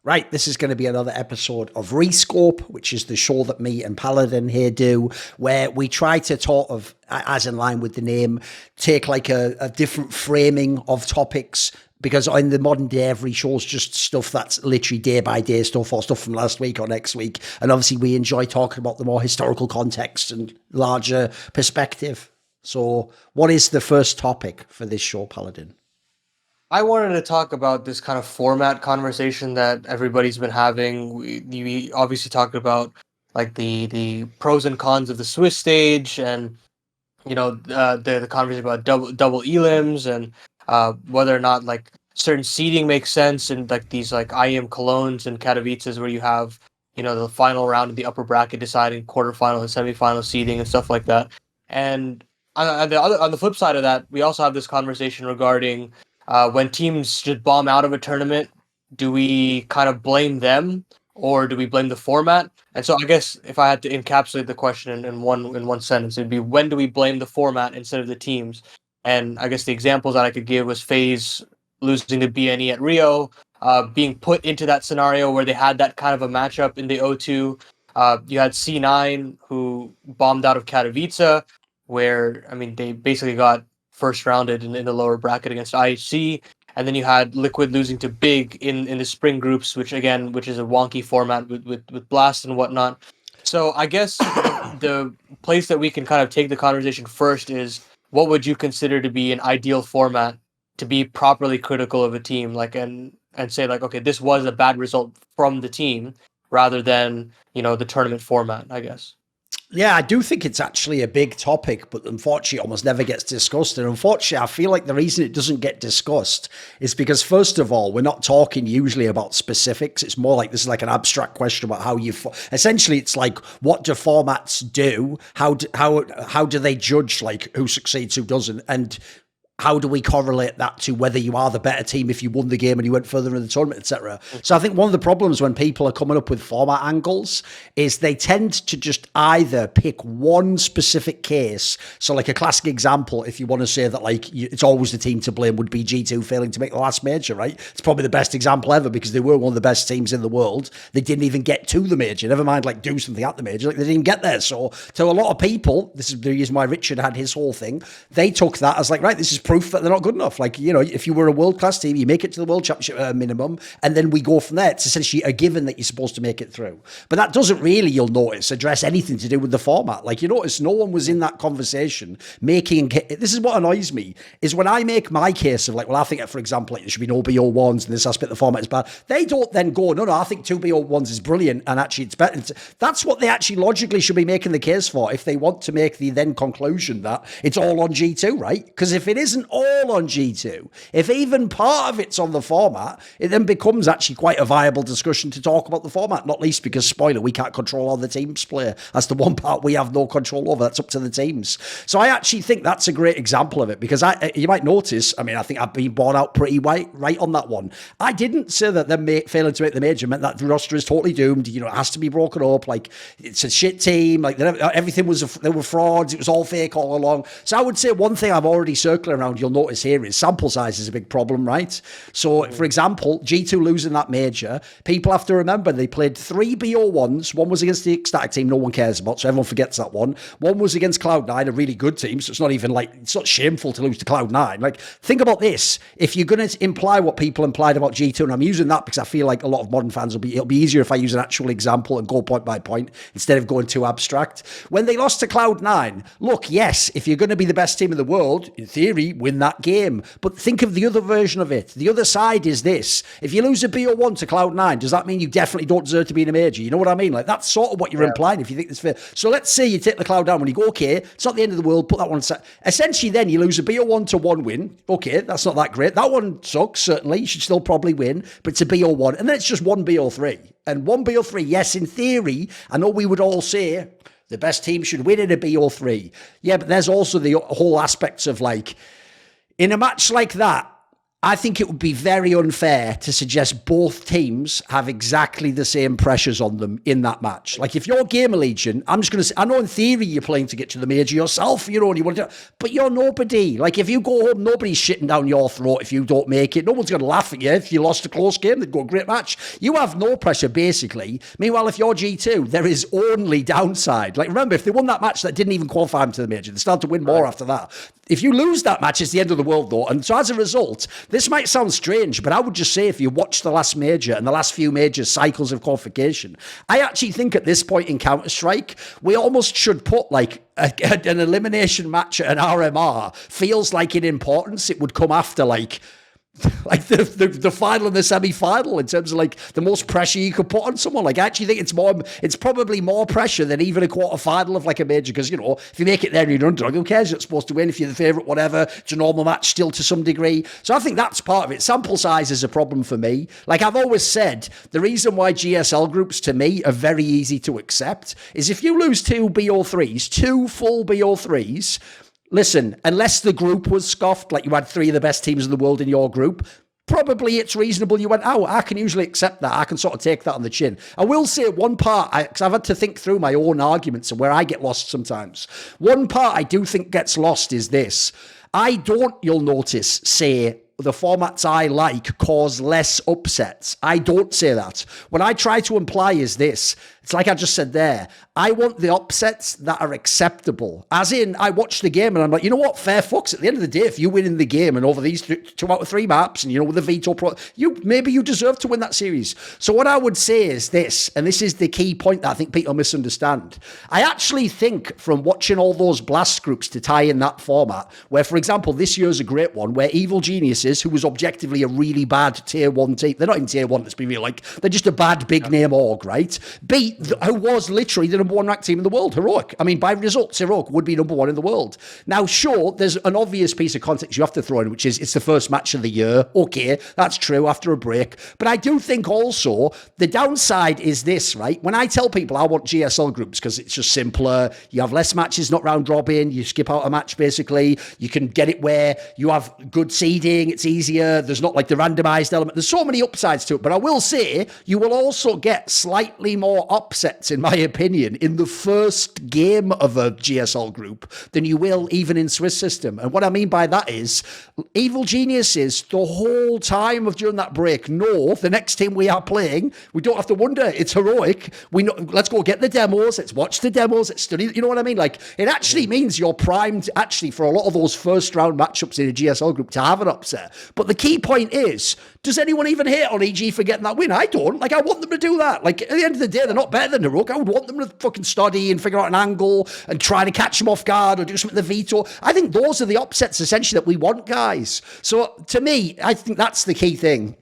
Right, this is going to be another episode of ReScope, which is the show that me and Paladin here do, where we try to sort of, as in line with the name, take like a different framing of topics. Because in the modern day, every show's just stuff that's literally day by day stuff or stuff from last week or next week. And obviously we enjoy talking about the more historical context and larger perspective. So what is the first topic for this show, Paladin? I wanted to talk about this kind of format conversation that everybody's been having. We obviously talked about like the pros and cons of the Swiss stage, and the conversation about double elims, and whether or not like certain seeding makes sense, and like these like IEM Colognes and Katowices where you have the final round of the upper bracket deciding quarterfinal and semifinal seeding and stuff like that. And on the flip side of that, we also have this conversation regarding when teams just bomb out of a tournament, do we kind of blame them or do we blame the format? And so I guess if I had to encapsulate the question in one sentence, it'd be, when do we blame the format instead of the teams? And I guess the examples that I could give was FaZe losing to BNE at Rio, being put into that scenario where they had that kind of a matchup in the O2. You had C9 who bombed out of Katowice, where they basically got first rounded in the lower bracket against IHC, and then you had Liquid losing to Big in the spring groups, which is a wonky format with Blast and whatnot. So I guess the place that we can kind of take the conversation first is, what would you consider to be an ideal format to be properly critical of a team, like and say like, okay, this was a bad result from the team rather than the tournament format, I guess. Yeah, I do think it's actually a big topic, but unfortunately it almost never gets discussed. And unfortunately, I feel like the reason it doesn't get discussed is because, first of all, we're not talking usually about specifics. It's more like this is like an abstract question about how you... Essentially, it's like, what do formats do? How do they judge like who succeeds, who doesn't? And how do we correlate that to whether you are the better team if you won the game and you went further in the tournament, etc.? So I think one of the problems when people are coming up with format angles is they tend to just either pick one specific case. So like a classic example, if you want to say that like it's always the team to blame, would be G2 failing to make the last major, right? It's probably the best example ever because they were one of the best teams in the world. They didn't even get to the major, never mind like do something at the major. Like they didn't get there. So to a lot of people, this is the reason why Richard had his whole thing, they took that as like, right, this is proof that they're not good enough. Like, if you were a world-class team, you make it to the World Championship minimum, and then we go from there. It's essentially a given that you're supposed to make it through. But that doesn't really, you'll notice, address anything to do with the format. Like, you notice no one was in that conversation making... This is what annoys me, is when I make my case of like, well, I think, for example, like there should be no BO1s and this aspect of the format is bad. They don't then go, no, I think 2 BO1s is brilliant and actually it's better. That's what they actually logically should be making the case for if they want to make the then conclusion that it's all on G2, right? Because if it isn't all on G2, if even part of it's on the format, it then becomes actually quite a viable discussion to talk about the format, not least because, spoiler, we can't control how the teams play. That's the one part we have no control over. That's up to the teams. So I actually think that's a great example of it because you might notice, I think I've been borne out pretty right on that one. I didn't say that them failing to make the major meant that the roster is totally doomed. It has to be broken up. Like, it's a shit team. Like, everything they were frauds. It was all fake all along. So I would say one thing I'm already circling around, you'll notice here, is sample size is a big problem, right? So, for example, G2 losing that major, people have to remember they played 3 BO1s. One was against the Ecstatic team no one cares about, so everyone forgets that one. One was against Cloud9, a really good team, so it's not even like, it's not shameful to lose to Cloud9. Like, think about this. If you're going to imply what people implied about G2, and I'm using that because I feel like a lot of modern fans it'll be easier if I use an actual example and go point by point instead of going too abstract. When they lost to Cloud9, look, yes, if you're going to be the best team in the world, in theory, win that game. But think of the other version of it. The other side is this. If you lose a BO1 to Cloud9, does that mean you definitely don't deserve to be in a major? You know what I mean? Like, that's sort of what you're implying if you think it's fair. So let's say you take the Cloud9 when you go, okay, it's not the end of the world, put that one aside. Essentially, then you lose a BO1 to 1 win. Okay, that's not that great. That one sucks, certainly. You should still probably win, but it's a BO1. And then it's just 1 BO3. And 1 BO3, yes, in theory, I know we would all say the best team should win in a BO3. Yeah, but there's also the whole aspects of like, in a match like that, I think it would be very unfair to suggest both teams have exactly the same pressures on them in that match. Like, if you're Gamer Legion, I'm just going to say, I know in theory you're playing to get to the major yourself, you know, and you want to, but you're nobody. Like, if you go home, nobody's shitting down your throat if you don't make it. No one's going to laugh at you if you lost a close game. They'd go, great match. You have no pressure, basically. Meanwhile, if you're G2, there is only downside. Like, remember, if they won that match that didn't even qualify them to the major, they started to win more after that. If you lose that match, it's the end of the world, though. And so as a result, this might sound strange, but I would just say if you watch the last major and the last few major cycles of qualification, I actually think at this point in Counter-Strike, we almost should put like an elimination match at an RMR. Feels like in importance, it would come after like the final and the semi-final in terms of like the most pressure you could put on someone. Like, I actually think it's probably more pressure than even a quarter-final of like a major, because, you know, if you make it there and you're an underdog, who cares? You're supposed to win. If you're the favourite, whatever, it's a normal match still to some degree. So I think that's part of it. Sample size is a problem for me. Like I've always said, the reason why GSL groups to me are very easy to accept is if you lose two BO3s, two full BO3s, listen, unless the group was scoffed, like you had three of the best teams in the world in your group, probably it's reasonable you went, oh, I can usually accept that. I can sort of take that on the chin. I will say one part, because I've had to think through my own arguments and where I get lost sometimes. One part I do think gets lost is this. I don't, you'll notice, say the formats I like cause less upsets. I don't say that. What I try to imply is this. It's like I just said there. I want the upsets that are acceptable. As in, I watch the game and I'm like, you know what? Fair fucks. At the end of the day, if you win in the game and over these 2 out of 3 maps and, you know, with the veto pro, maybe you deserve to win that series. So what I would say is this, and this is the key point that I think people misunderstand. I actually think from watching all those blast groups to tie in that format, where, for example, this year's a great one, where Evil Geniuses, who was objectively a really bad tier 1 team, they're not in tier 1, let's be real, like, they're just a bad big name org, right? Beat who was literally the number 1 ranked team in the world, Heroic. I mean, by results, Heroic would be number 1 in the world. Now, sure, there's an obvious piece of context you have to throw in, which is it's the first match of the year. Okay, that's true after a break. But I do think also the downside is this, right? When I tell people I want GSL groups because it's just simpler, you have less matches, not round robin, you skip out a match basically, you can get it where you have good seeding, it's easier, there's not like the randomized element. There's so many upsides to it. But I will say you will also get slightly more upsets, in my opinion, in the first game of a GSL group than you will even in Swiss system. And what I mean by that is Evil Geniuses the whole time of during that break know the next team we are playing, we don't have to wonder, it's Heroic. We know, let's go get the demos, let's watch the demos, let's study, you know what I mean? Like, it actually means you're primed actually for a lot of those first round matchups in a GSL group to have an upset. But the key point is, does anyone even hate on EG for getting that win? I don't. Like, I want them to do that. Like, at the end of the day, they're not better than Heroic. I would want them to fucking study and figure out an angle and try to catch them off guard or do something with the veto. I think those are the upsets, essentially, that we want, guys. So, to me, I think that's the key thing.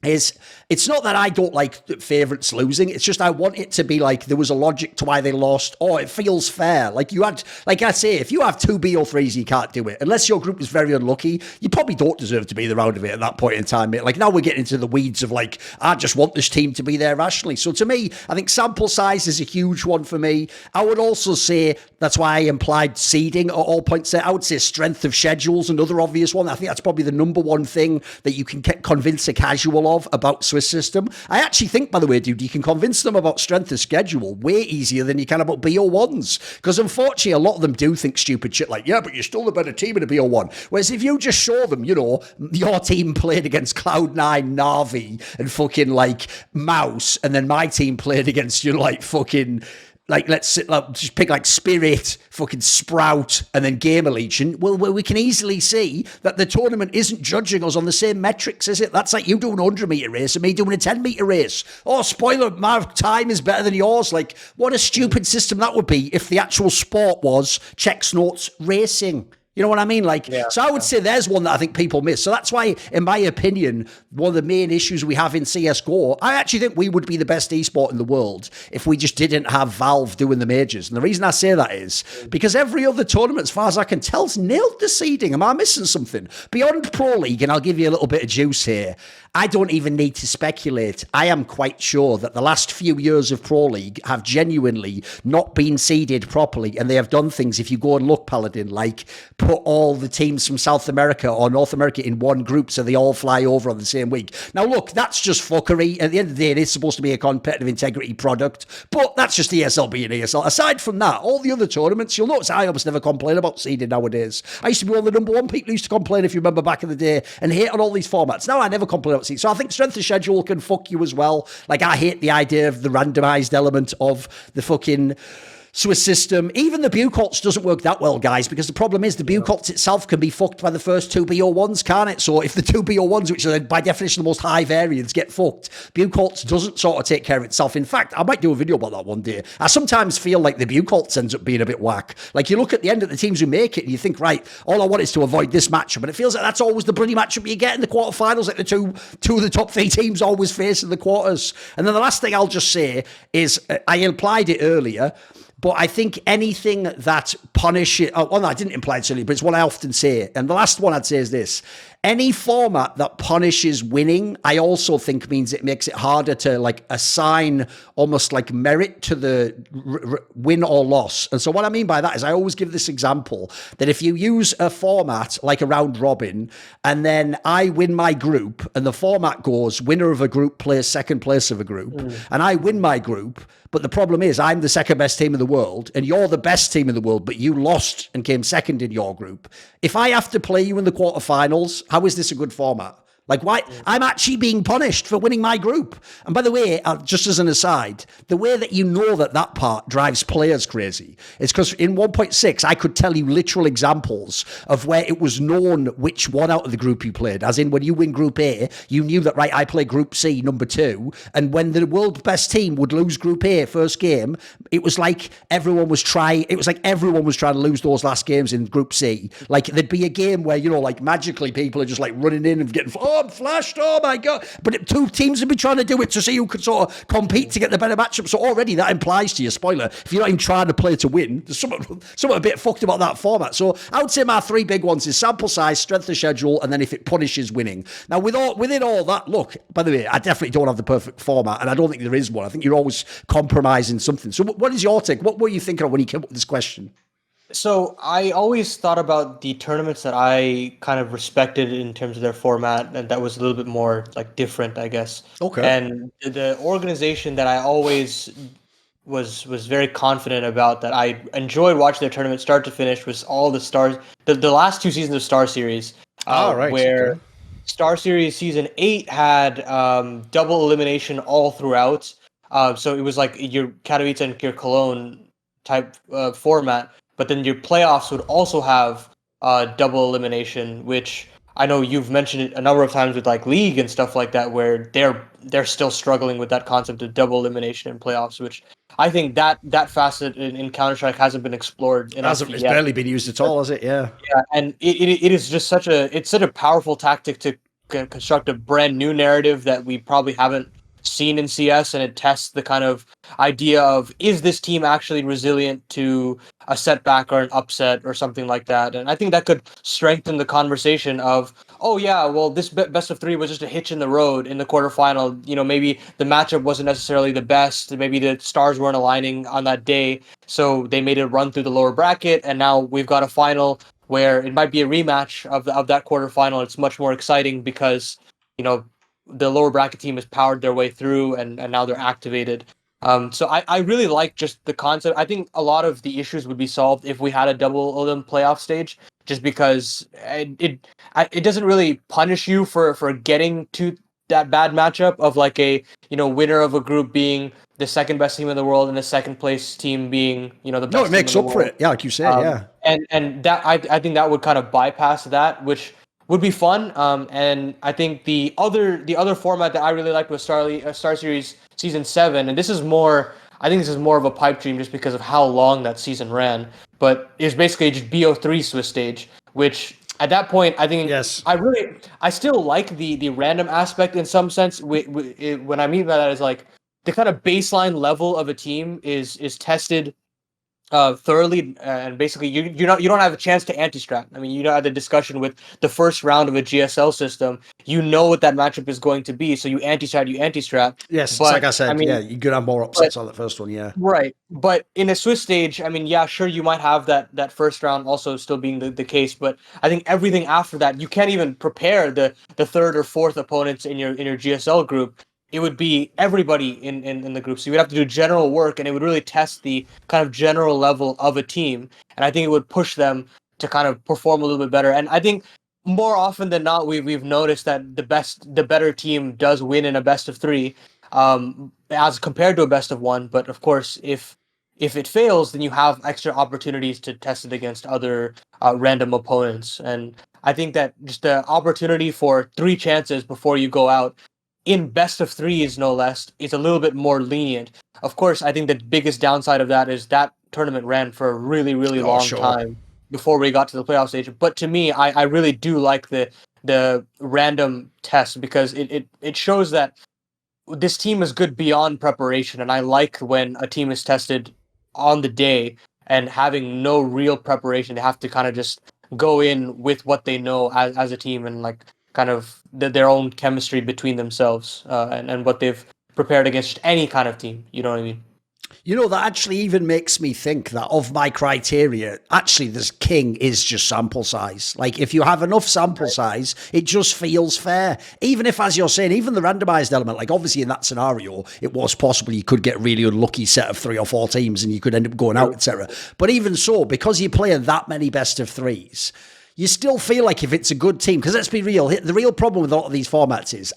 It's not that I don't like favourites losing. It's just I want it to be like there was a logic to why they lost. Or it feels fair. Like you had, like I say, if you have 2 BO3s, you can't do it. Unless your group is very unlucky, you probably don't deserve to be the round of it at that point in time, mate. Like now we're getting into the weeds of like, I just want this team to be there rationally. So to me, I think sample size is a huge one for me. I would also say, that's why I implied seeding at all points there. I would say strength of schedules, another obvious one. I think that's probably the number one thing that you can convince a casual of about Swiss system. I actually think, by the way, dude, you can convince them about strength of schedule way easier than you can about BO1s. Because unfortunately, a lot of them do think stupid shit like, yeah, but you're still the better team in a BO1. Whereas if you just show them, you know, your team played against Cloud9, Na'Vi, and fucking like Mouse, and then my team played against, you know, like fucking... Like, let's just pick like Spirit, fucking Sprout, and then Gamer Legion. Well, we can easily see that the tournament isn't judging us on the same metrics, is it? That's like you doing a 100-meter race and me doing a 10-meter race. Oh, spoiler, my time is better than yours. Like, what a stupid system that would be if the actual sport was checks notes racing. You know what I mean? Like, yeah, so I would say there's one that I think people miss. So that's why, in my opinion, one of the main issues we have in CSGO, I actually think we would be the best esport in the world if we just didn't have Valve doing the majors. And the reason I say that is because every other tournament, as far as I can tell, has nailed the seeding. Am I missing something? Beyond Pro League, and I'll give you a little bit of juice here, I don't even need to speculate. I am quite sure that the last few years of Pro League have genuinely not been seeded properly, and they have done things, if you go and look, Paladin, like put all the teams from South America or North America in one group so they all fly over on the same week. Now, look, that's just fuckery. At the end of the day, it is supposed to be a competitive integrity product, but that's just ESL being ESL. Aside from that, all the other tournaments, you'll notice I almost never complain about seeding nowadays. I used to be one of the number one people who used to complain, if you remember back in the day, and hate on all these formats. Now I never complain about seeding. So I think strength of schedule can fuck you as well. Like, I hate the idea of the randomized element of the fucking Swiss system. Even the Bucholtz doesn't work that well, guys, because the problem is the Bucholtz itself can be fucked by the first two BO1s, can't it? So if the two BO1s, which are by definition the most high variants, get fucked, Bucholtz doesn't sort of take care of itself. In fact, I might do a video about that one day. I sometimes feel like the Bucholtz ends up being a bit whack. Like, you look at the end of the teams who make it and you think, right, all I want is to avoid this matchup, but it feels like that's always the bloody matchup you get in the quarterfinals, like the two of the top three teams always face in the quarters. And then the last thing I'll just say is, I implied it earlier, but I think anything that punishes... Oh, well, no, I didn't imply it earlier, but it's what I often say. And the last one I'd say is this. Any format that punishes winning, I also think means it makes it harder to, like, assign almost like merit to the win or loss. And so what I mean by that is I always give this example that if you use a format like a round robin and then I win my group and the format goes winner of a group plays second place of a group and I win my group, but the problem is I'm the second best team in the world and you're the best team in the world, but you lost and came second in your group. If I have to play you in the quarterfinals, how is this a good format? Like, why? I'm actually being punished for winning my group. And by the way, just as an aside, the way that you know that part drives players crazy is because in 1.6, I could tell you literal examples of where it was known which one out of the group you played. As in, when you win Group A, you knew that, right, I play Group C, number 2. And when the world's best team would lose Group A first game, it was like everyone was trying to lose those last games in Group C. Like, there'd be a game where, you know, like, magically people are just, like, running in and getting... I'm flashed, oh my God. But two teams have been trying to do it to see who could sort of compete to get the better matchup. So already that implies to you, spoiler, if you're not even trying to play to win, there's something a bit fucked about that format. So I would say my three big ones is sample size, strength of schedule, and then if it punishes winning. Now, within all that, look, by the way, I definitely don't have the perfect format, and I don't think there is one. I think you're always compromising something. So what is your take? What were you thinking of when you came up with this question? So I always thought about the tournaments that I kind of respected in terms of their format, and that was a little bit more like different, I guess. Okay. And the organization that I always was very confident about, that I enjoyed watching their tournament start to finish, was all the stars. The last two seasons of Star Series, right, where okay. Star Series season 8 had double elimination all throughout. So it was like your Katowice and your Cologne type format. But then your playoffs would also have double elimination, which I know you've mentioned it a number of times with like League and stuff like that, where they're still struggling with that concept of double elimination in playoffs, which I think that facet in Counter-Strike hasn't been explored enough yet. It's barely been used at all, has it? Yeah. Yeah, and it is just such a powerful tactic to construct a brand new narrative that we probably haven't seen in CS, and it tests the kind of idea of, is this team actually resilient to a setback or an upset or something like that? And I think that could strengthen the conversation of, oh yeah, well, this best of 3 was just a hitch in the road in the quarterfinal. You know, maybe the matchup wasn't necessarily the best, maybe the stars weren't aligning on that day, so they made a run through the lower bracket, and now we've got a final where it might be a rematch of that quarterfinal. It's much more exciting because, you know, the lower bracket team has powered their way through, and now they're activated. So I really like just the concept. I think a lot of the issues would be solved if we had a double Olymp playoff stage, just because it doesn't really punish you for getting to that bad matchup of like a, you know, winner of a group being the second best team in the world and the second place team being, you know, the best. No, it makes up for it. Yeah, like you said, yeah. And that I think that would kind of bypass that, which would be fun. And I think the other format that I really liked was Star Series Season 7, and this is more of a pipe dream just because of how long that season ran. But it was basically just BO3 Swiss stage, which at that point, I think, yes, I still like the random aspect in some sense. When I mean by that is like the kind of baseline level of a team is tested thoroughly, and basically you don't have a chance to anti-strat. I mean, you know, had the discussion with the first round of a GSL system. You know what that matchup is going to be, so you anti-strat. Yes, it's like But I I said, yeah, mean, you could have more but upsets on the first one, yeah. right, but in a Swiss stage, I mean, yeah, sure, you might have that first round also still being the case, but I think everything after that, you can't even prepare the third or fourth opponents in your GSL group. It would be everybody in the group, so you would have to do general work, and it would really test the kind of general level of a team, and I think it would push them to kind of perform a little bit better. And I think more often than not, we've noticed that the better team does win in a best of three, as compared to a best of one. But of course, if it fails, then you have extra opportunities to test it against other random opponents. And I think that just the opportunity for three chances before you go out in best of threes, no less, is a little bit more lenient. Of course, I think the biggest downside of that is that tournament ran for a really, really Oh, long sure. time before we got to the playoff stage. But to me, I really do like the random test because it shows that this team is good beyond preparation, and I like when a team is tested on the day and having no real preparation. They have to kind of just go in with what they know as a team and like kind of their own chemistry between themselves, and what they've prepared against any kind of team. You know what I mean? You know, that actually even makes me think that of my criteria, actually, this king is just sample size. Like, if you have enough sample size, it just feels fair. Even if, as you're saying, even the randomized element, like, obviously, in that scenario, it was possible you could get a really unlucky set of 3 or 4 teams and you could end up going out, etc. But even so, because you're playing that many best of threes, you still feel like if it's a good team, because let's be real, the real problem with a lot of these formats is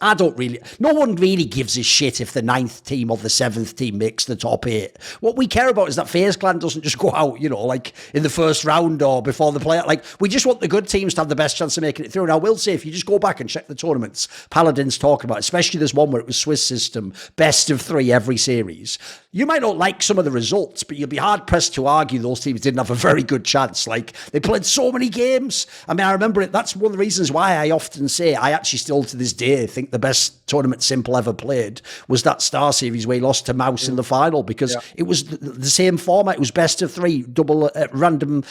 no one really gives a shit if the 9th team or the 7th team makes the top 8. What we care about is that FaZe Clan doesn't just go out, you know, like in the first round or before the playoff. Like, we just want the good teams to have the best chance of making it through. And I will say, if you just go back and check the tournaments Paladin's talking about, especially this one where it was Swiss system, best of 3 every series, you might not like some of the results, but you'll be hard pressed to argue those teams didn't have a very good chance. Like, they played so many games. I mean, I remember it. That's one of the reasons why I often say I actually still to this day think the best tournament Simple ever played was that Star Series where he lost to Mouse in the final, because it was the same format. It was best of 3, double random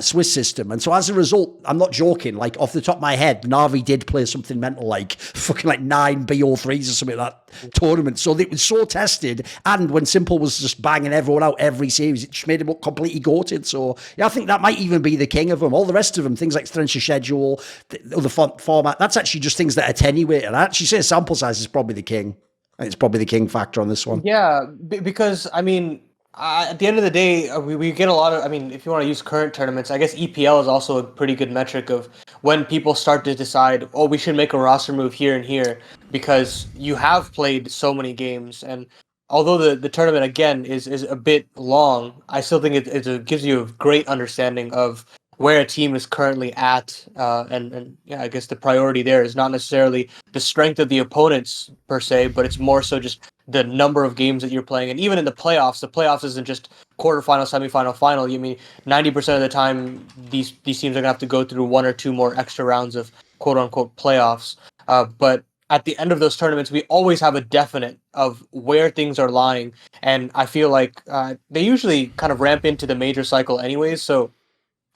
Swiss system. And so as a result, I'm not joking, like off the top of my head, Navi did play something mental like fucking like 9 BO3s or something like that tournament. So it was so tested. And when Simple was just banging everyone out every series, it just made him look completely goated. So yeah, I think that might even be the king of them. All the rest of them, things like strength of schedule, the other format, that's actually just things that attenuate. And I actually say sample size is probably the king. It's probably the king factor on this one. Yeah, because I mean, at the end of the day, we get a lot of. I mean, if you want to use current tournaments, I guess EPL is also a pretty good metric of when people start to decide, oh, we should make a roster move here and here, because you have played so many games. And although the tournament again is a bit long, I still think it gives you a great understanding of where a team is currently at, and yeah, I guess the priority there is not necessarily the strength of the opponents per se, but it's more so just the number of games that you're playing. And even in the playoffs isn't just quarterfinal, semifinal, final. You mean 90% of the time these teams are gonna have to go through 1 or 2 more extra rounds of quote unquote playoffs. But at the end of those tournaments, we always have a definite of where things are lying, and I feel like they usually kind of ramp into the major cycle anyways. So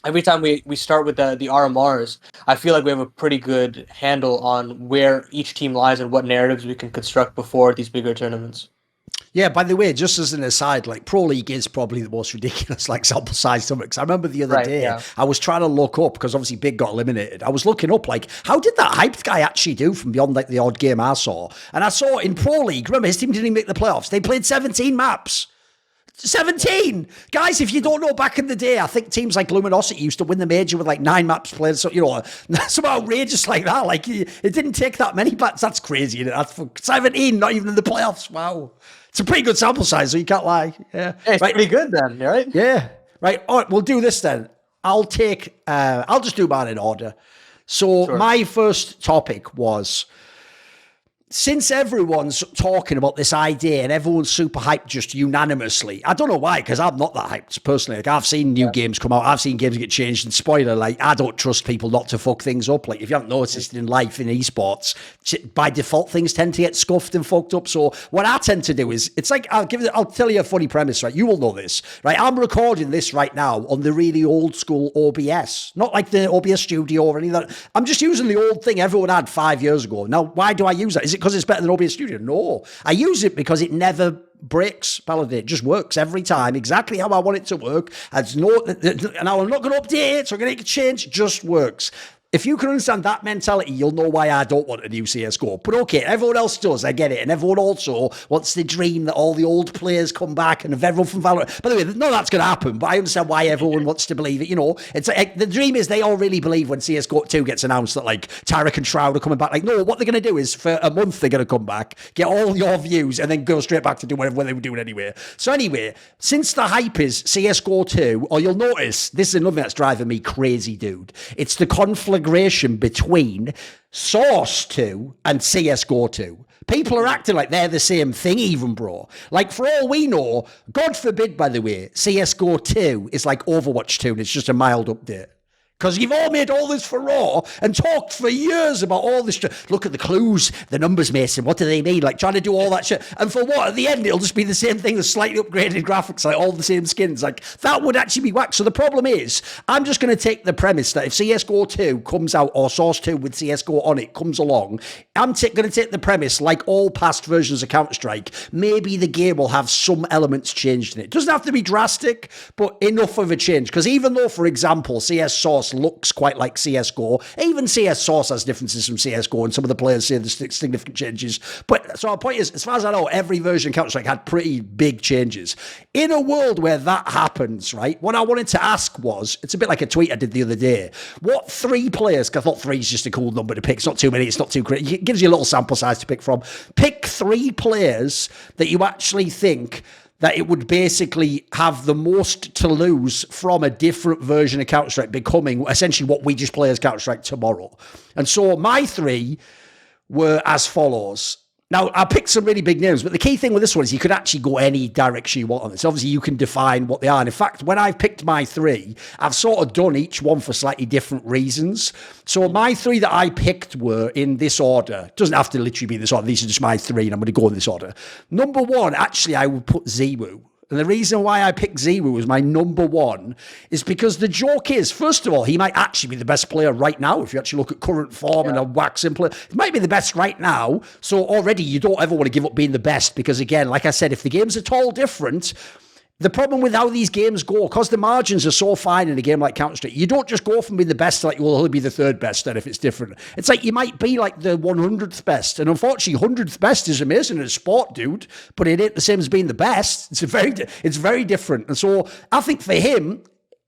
every time we start with the RMRs, I feel like we have a pretty good handle on where each team lies and what narratives we can construct before these bigger tournaments. Yeah, by the way, just as an aside, like Pro League is probably the most ridiculous like sample size something. Because I remember the other Right, day, yeah. I was trying to look up, because obviously Big got eliminated. I was looking up like, how did that hyped guy actually do from beyond like the odd game I saw? And I saw in Pro League, remember his team didn't even make the playoffs. They played 17 maps. 17 guys. If you don't know, back in the day, I think teams like Luminosity used to win the major with like 9 maps played. So, you know, something outrageous like that. Like, it didn't take that many maps. That's crazy, isn't it? That's 17, not even in the playoffs. Wow. It's a pretty good sample size, so you can't lie. Yeah, It's right. pretty good then, right? Yeah, right. All right, we'll do this then. I'll just do mine in order. So Sure. my first topic was since everyone's talking about this idea and everyone's super hyped just unanimously, I don't know why, because I'm not that hyped personally. Like, I've seen new games come out, I've seen games get changed, and spoiler, like, I don't trust people not to fuck things up. Like, if you haven't noticed in life, in esports, by default, things tend to get scuffed and fucked up. So what I tend to do is, it's like, I'll tell you a funny premise, right? You will know this, right? I'm recording this right now on the really old school OBS, not like the OBS studio or any of that. I'm just using the old thing everyone had 5 years ago. Now, why do I use that? Is it because it's better than OBS Studio? No. I use it because it never breaks, Paladin. It just works every time, exactly how I want it to work. And I'm not going to update it, so I'm going to change. It just works. If you can understand that mentality, you'll know why I don't want a new CSGO. But okay, everyone else does, I get it. And everyone also wants the dream that all the old players come back and everyone from Valorant. By the way, no, that's going to happen, but I understand why everyone wants to believe it. You know, it's like, the dream is they all really believe when CSGO 2 gets announced that like Tarek and Shroud are coming back. Like, no, what they're going to do is for a month they're going to come back, get all your views, and then go straight back to do whatever they were doing anyway. So anyway, since the hype is CSGO 2, or you'll notice, this is another thing that's driving me crazy, dude. It's the conflict between Source 2 and CSGO 2. People are acting like they're the same thing even, bro. Like, for all we know, God forbid, by the way, CSGO 2 is like Overwatch 2 and it's just a mild update. Because you've all made all this furore and talked for years about all this shit. Look at the clues, the numbers, Mason. What do they mean? Like, trying to do all that shit. And for what? At the end, it'll just be the same thing, the slightly upgraded graphics, like all the same skins. Like, that would actually be whack. So the problem is, I'm just going to take the premise that if CSGO 2 comes out, or Source 2 with CSGO on it comes along, I'm going to take the premise, like all past versions of Counter-Strike, maybe the game will have some elements changed in it. It doesn't have to be drastic, but enough of a change. Because even though, for example, CS Source looks quite like CSGO. Even CS Source has differences from CSGO, and some of the players say there's significant changes. But so our point is, as far as I know, every version of Counter-Strike had pretty big changes. In a world where that happens, right, what I wanted to ask was, it's a bit like a tweet I did the other day, what 3 players, because I thought 3 is just a cool number to pick, it's not too many, it's not too great, it gives you a little sample size to pick from. Pick 3 players that you actually think that it would basically have the most to lose from a different version of Counter-Strike becoming essentially what we just play as Counter-Strike tomorrow. And so my 3 were as follows. Now, I picked some really big names, but the key thing with this one is you could actually go any direction you want on this. Obviously, you can define what they are. And in fact, when I've picked my 3, I've sort of done each one for slightly different reasons. So my 3 that I picked were in this order. It doesn't have to literally be this order. These are just my 3, and I'm going to go in this order. Number 1, actually, I would put Ziwu. And the reason why I picked Ziwu as my number 1 is because the joke is, first of all, he might actually be the best player right now. If you actually look at current form and a waxing player, he might be the best right now. So already you don't ever want to give up being the best because, again, like I said, if the game's at all different, the problem with how these games go, because the margins are so fine in a game like Counter-Strike, you don't just go from being the best to like, you'll only be the 3rd best then if it's different. It's like you might be like the 100th best. And unfortunately, 100th best is amazing in a sport, dude, but it ain't the same as being the best. It's very different. And so I think for him,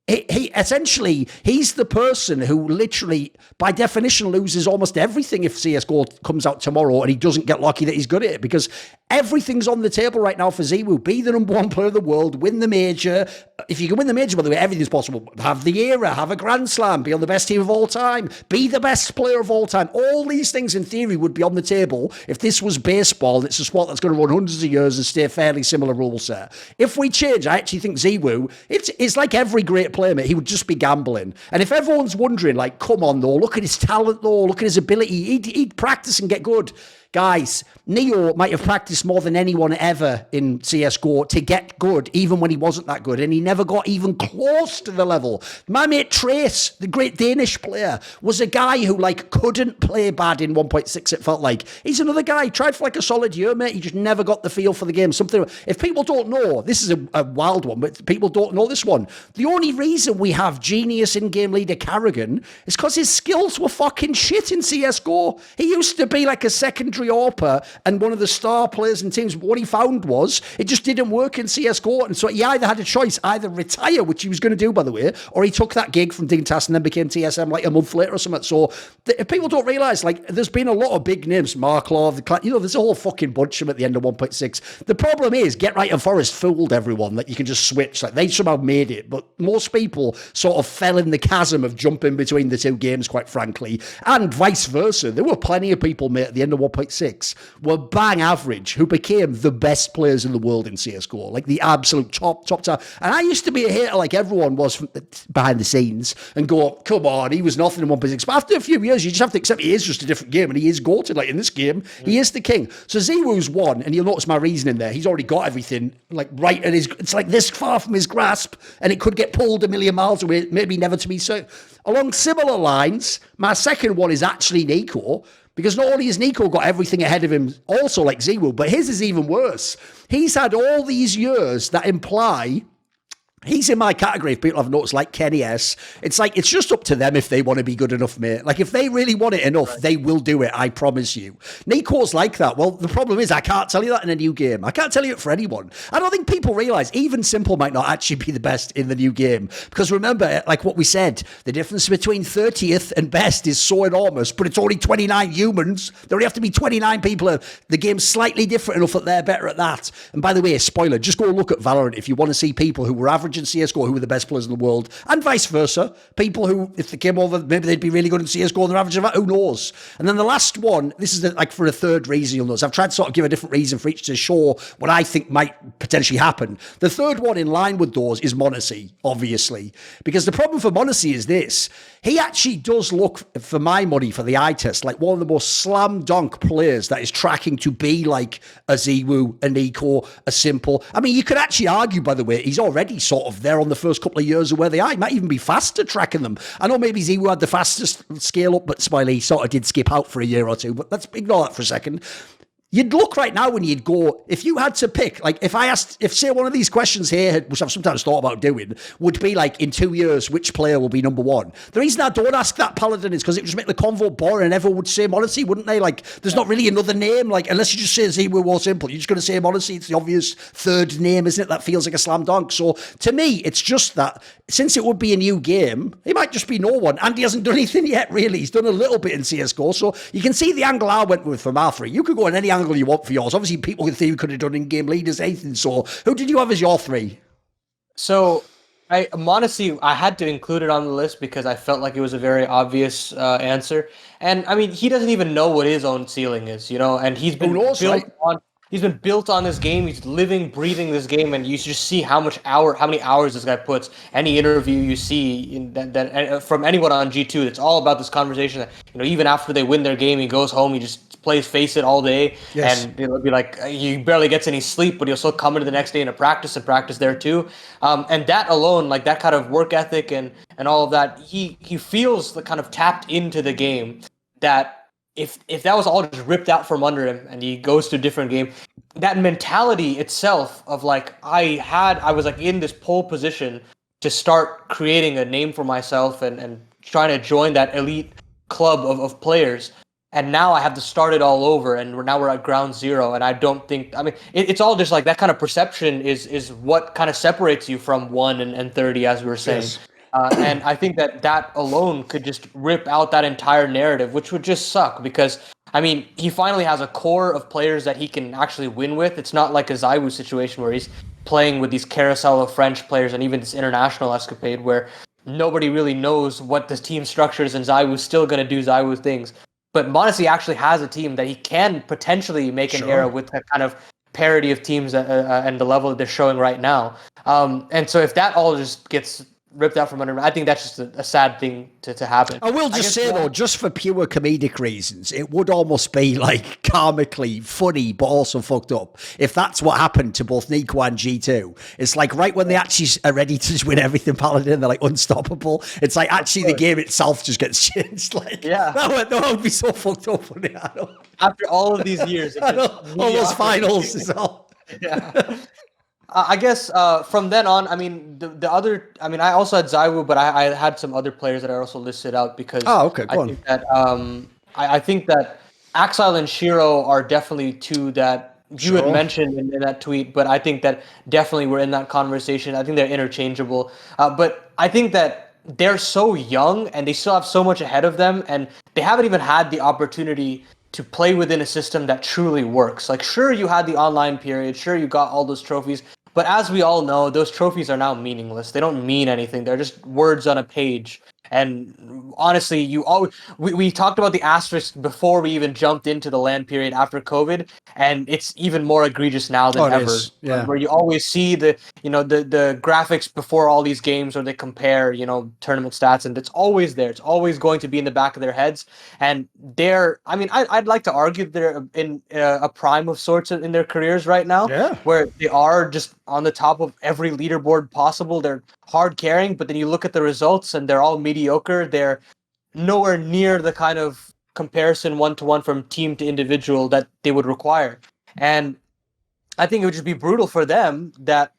he essentially, he's the person who literally, by definition, loses almost everything if CSGO comes out tomorrow and he doesn't get lucky that he's good at it, because everything's on the table right now for Ziwu. Be the number 1 player in the world, win the major. If you can win the major, by the way, everything's possible. Have the era, have a Grand Slam, be on the best team of all time, be the best player of all time. All these things, in theory, would be on the table if this was baseball and it's a sport that's going to run hundreds of years and stay fairly similar rule set. If we change, I actually think Ziwu, it's like every great player, mate, he would just be gambling. And if everyone's wondering, like, come on, though, look at his talent, though, look at his ability, he'd practice and get good. Guys, Neo might have practiced more than anyone ever in CSGO to get good, even when he wasn't that good, and he never got even close to the level. My mate Trace, the great Danish player, was a guy who, like, couldn't play bad in 1.6, it felt like. He's another guy, he tried for, like, a solid year, mate, he just never got the feel for the game. Something, if people don't know, this is a wild one, but people don't know this one. The only reason we have genius in-game leader Carrigan is because his skills were fucking shit in CSGO. He used to be, like, a secondary AWPer and one of the star players in teams, but what he found was it just didn't work in CSGO, and so he either had a choice, either retire, which he was going to do, by the way, or he took that gig from Dignitas and then became TSM like a month later or something. So if people don't realise, like, there's been a lot of big names, Marklov, there's a whole fucking bunch of them at the end of 1.6. The problem is, Get Right and Forest fooled everyone that you can just switch, like they somehow made it, but most people sort of fell in the chasm of jumping between the two games, quite frankly, and vice versa. There were plenty of people, mate, at the end of 1.6 1.6 were bang average, who became the best players in the world in CSGO, like the absolute top tier. And I used to be a hater like everyone was behind the scenes and go, come on, he was nothing in 1.6. But after a few years, you just have to accept he is just a different game, and he is goated. Like in this game, he is the king. So ZywOo's won, and you'll notice my reasoning there. He's already got everything like right at his, it's like this far from his grasp, and it could get pulled a million miles away, maybe never to be so. Along similar lines, my second one is actually Nico, because not only has Nico got everything ahead of him, also like ZywOo, but his is even worse. He's had all these years that imply he's in my category, if people have noticed, like Kenny S. It's like, it's just up to them if they want to be good enough, mate. Like, if they really want it enough, they will do it, I promise you. Nico's like that. Well, the problem is, I can't tell you that in a new game. I can't tell you it for anyone. I don't think people realise, even Simple might not actually be the best in the new game. Because remember, like what we said, the difference between 30th and best is so enormous, but it's only 29 humans. There only have to be 29 people. The game's slightly different enough that they're better at that. And by the way, spoiler, just go look at Valorant if you want to see people who were average in CSGO who were the best players in the world, and vice versa. People who, if they came over, maybe they'd be really good in CSGO and they're average of that, who knows? And then the last one, this is like for a third reason you'll notice. I've tried to sort of give a different reason for each to show what I think might potentially happen. The third one in line with those is Monacy, obviously. Because the problem for Monacy is this. He actually does look, for my money, for the eye test, like one of the most slam dunk players that is tracking to be like a ZywOo, a Nico, a Simple. I mean, you could actually argue, by the way, he's already sort of there on the first couple of years of where they are. He might even be faster tracking them. I know maybe ZywOo had the fastest scale up, but Smiley sort of did skip out for a year or two, but let's ignore that for a second. You'd look right now when you'd go, if you had to pick, like if I asked, if say one of these questions here, which I've sometimes thought about doing, would be like in 2 years, which player will be number one? The reason I don't ask that, Paladin, is because it would just make the convo boring and everyone would say Monacy, wouldn't they? Like, there's not really another name, like, unless you just say ZywOo or Simple, you're just going to say Monacy. It's the obvious third name, isn't it? That feels like a slam dunk. So to me, it's just that since it would be a new game, he might just be no one. And he hasn't done anything yet, really. He's done a little bit in CSGO. So you can see the angle I went with for Malfrey. You could go in any angle you want for yours. Obviously, people could think you could have done in-game leaders, anything. So who did you have as your three? So Monacy, I had to include it on the list because I felt like it was a very obvious answer. And I mean, he doesn't even know what his own ceiling is, you know, and he's been built on. He's been built on this game. He's living, breathing this game, and you just see how many hours this guy puts. Any interview you see that from anyone on G2, it's all about this conversation. That, you know, even after they win their game, he goes home, he just plays Face It all day, and it'll be like he barely gets any sleep, but he'll still come into the next day and practice there too. And that alone, like that kind of work ethic and all of that, he feels the kind of tapped into the game that. If that was all just ripped out from under him and he goes to a different game, that mentality itself of like I was like in this pole position to start creating a name for myself and trying to join that elite club of players. And now I have to start it all over, and we're at ground zero. And I don't think, I mean, it's all just like that kind of perception is what kind of separates you from 1 and 30, as we were saying. Yes. And I think that alone could just rip out that entire narrative, which would just suck because, I mean, he finally has a core of players that he can actually win with. It's not like a ZywOo situation where he's playing with these carousel of French players and even this international escapade where nobody really knows what the team structure is and ZywOo's still going to do ZywOo things. But Monacy actually has a team that he can potentially make an era with that kind of parity of teams and the level that they're showing right now. And so if that all just gets ripped out from under him, I think that's just a sad thing to happen. I will just say though, just for pure comedic reasons, it would almost be like karmically funny, but also fucked up. If that's what happened to both Nico and G2, it's like right when they actually are ready to just win everything, Paladin, they're like unstoppable. It's like actually the game itself just gets changed. Like, that would be so fucked up. After all of these years, all those finals is all. Yeah. I guess from then on, I mean, the other, I mean, I also had ZywOo, but I had some other players that I also listed out because I think that Axile and Shiro are definitely two that you had mentioned in that tweet, but I think that definitely we're in that conversation. I think they're interchangeable. But I think that they're so young and they still have so much ahead of them, and they haven't even had the opportunity to play within a system that truly works. Like, sure, you had the online period, sure, you got all those trophies, but as we all know, those trophies are now meaningless. They don't mean anything. They're just words on a page. And honestly, we talked about the asterisk before we even jumped into the LAN period after COVID, and it's even more egregious now than Oh, it ever. is. Yeah. Where you always see the graphics before all these games, or they compare tournament stats, and it's always there. It's always going to be in the back of their heads, and I'd like to argue they're in a prime of sorts in their careers right now, Yeah. where they are just on the top of every leaderboard possible. They're hard carrying, but then you look at the results and they're all mediocre. They're nowhere near the kind of comparison one to one from team to individual that they would require. And I think it would just be brutal for them that,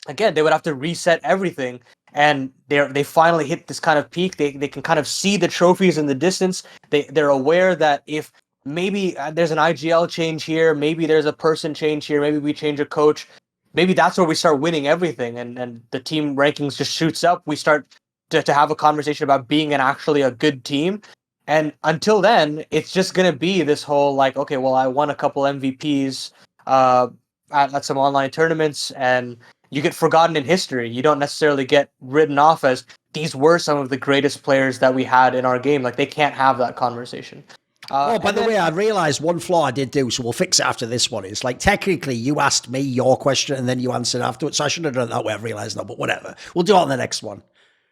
again, they would have to reset everything. And they finally hit this kind of peak. They can kind of see the trophies in the distance. They're aware that if maybe there's an IGL change here, maybe there's a person change here, maybe we change a coach, maybe that's where we start winning everything, and the team rankings just shoots up. We start to have a conversation about being actually a good team. And until then, it's just gonna be this whole like, okay, well, I won a couple MVPs at some online tournaments, and you get forgotten in history. You don't necessarily get written off as these were some of the greatest players that we had in our game. Like, they can't have that conversation. Oh, by the way, I realised one flaw I did do, so we'll fix it after this one. It's like, technically, you asked me your question and then you answered afterwards, so I should have done it that way. I've realised now, but whatever. We'll do it on the next one.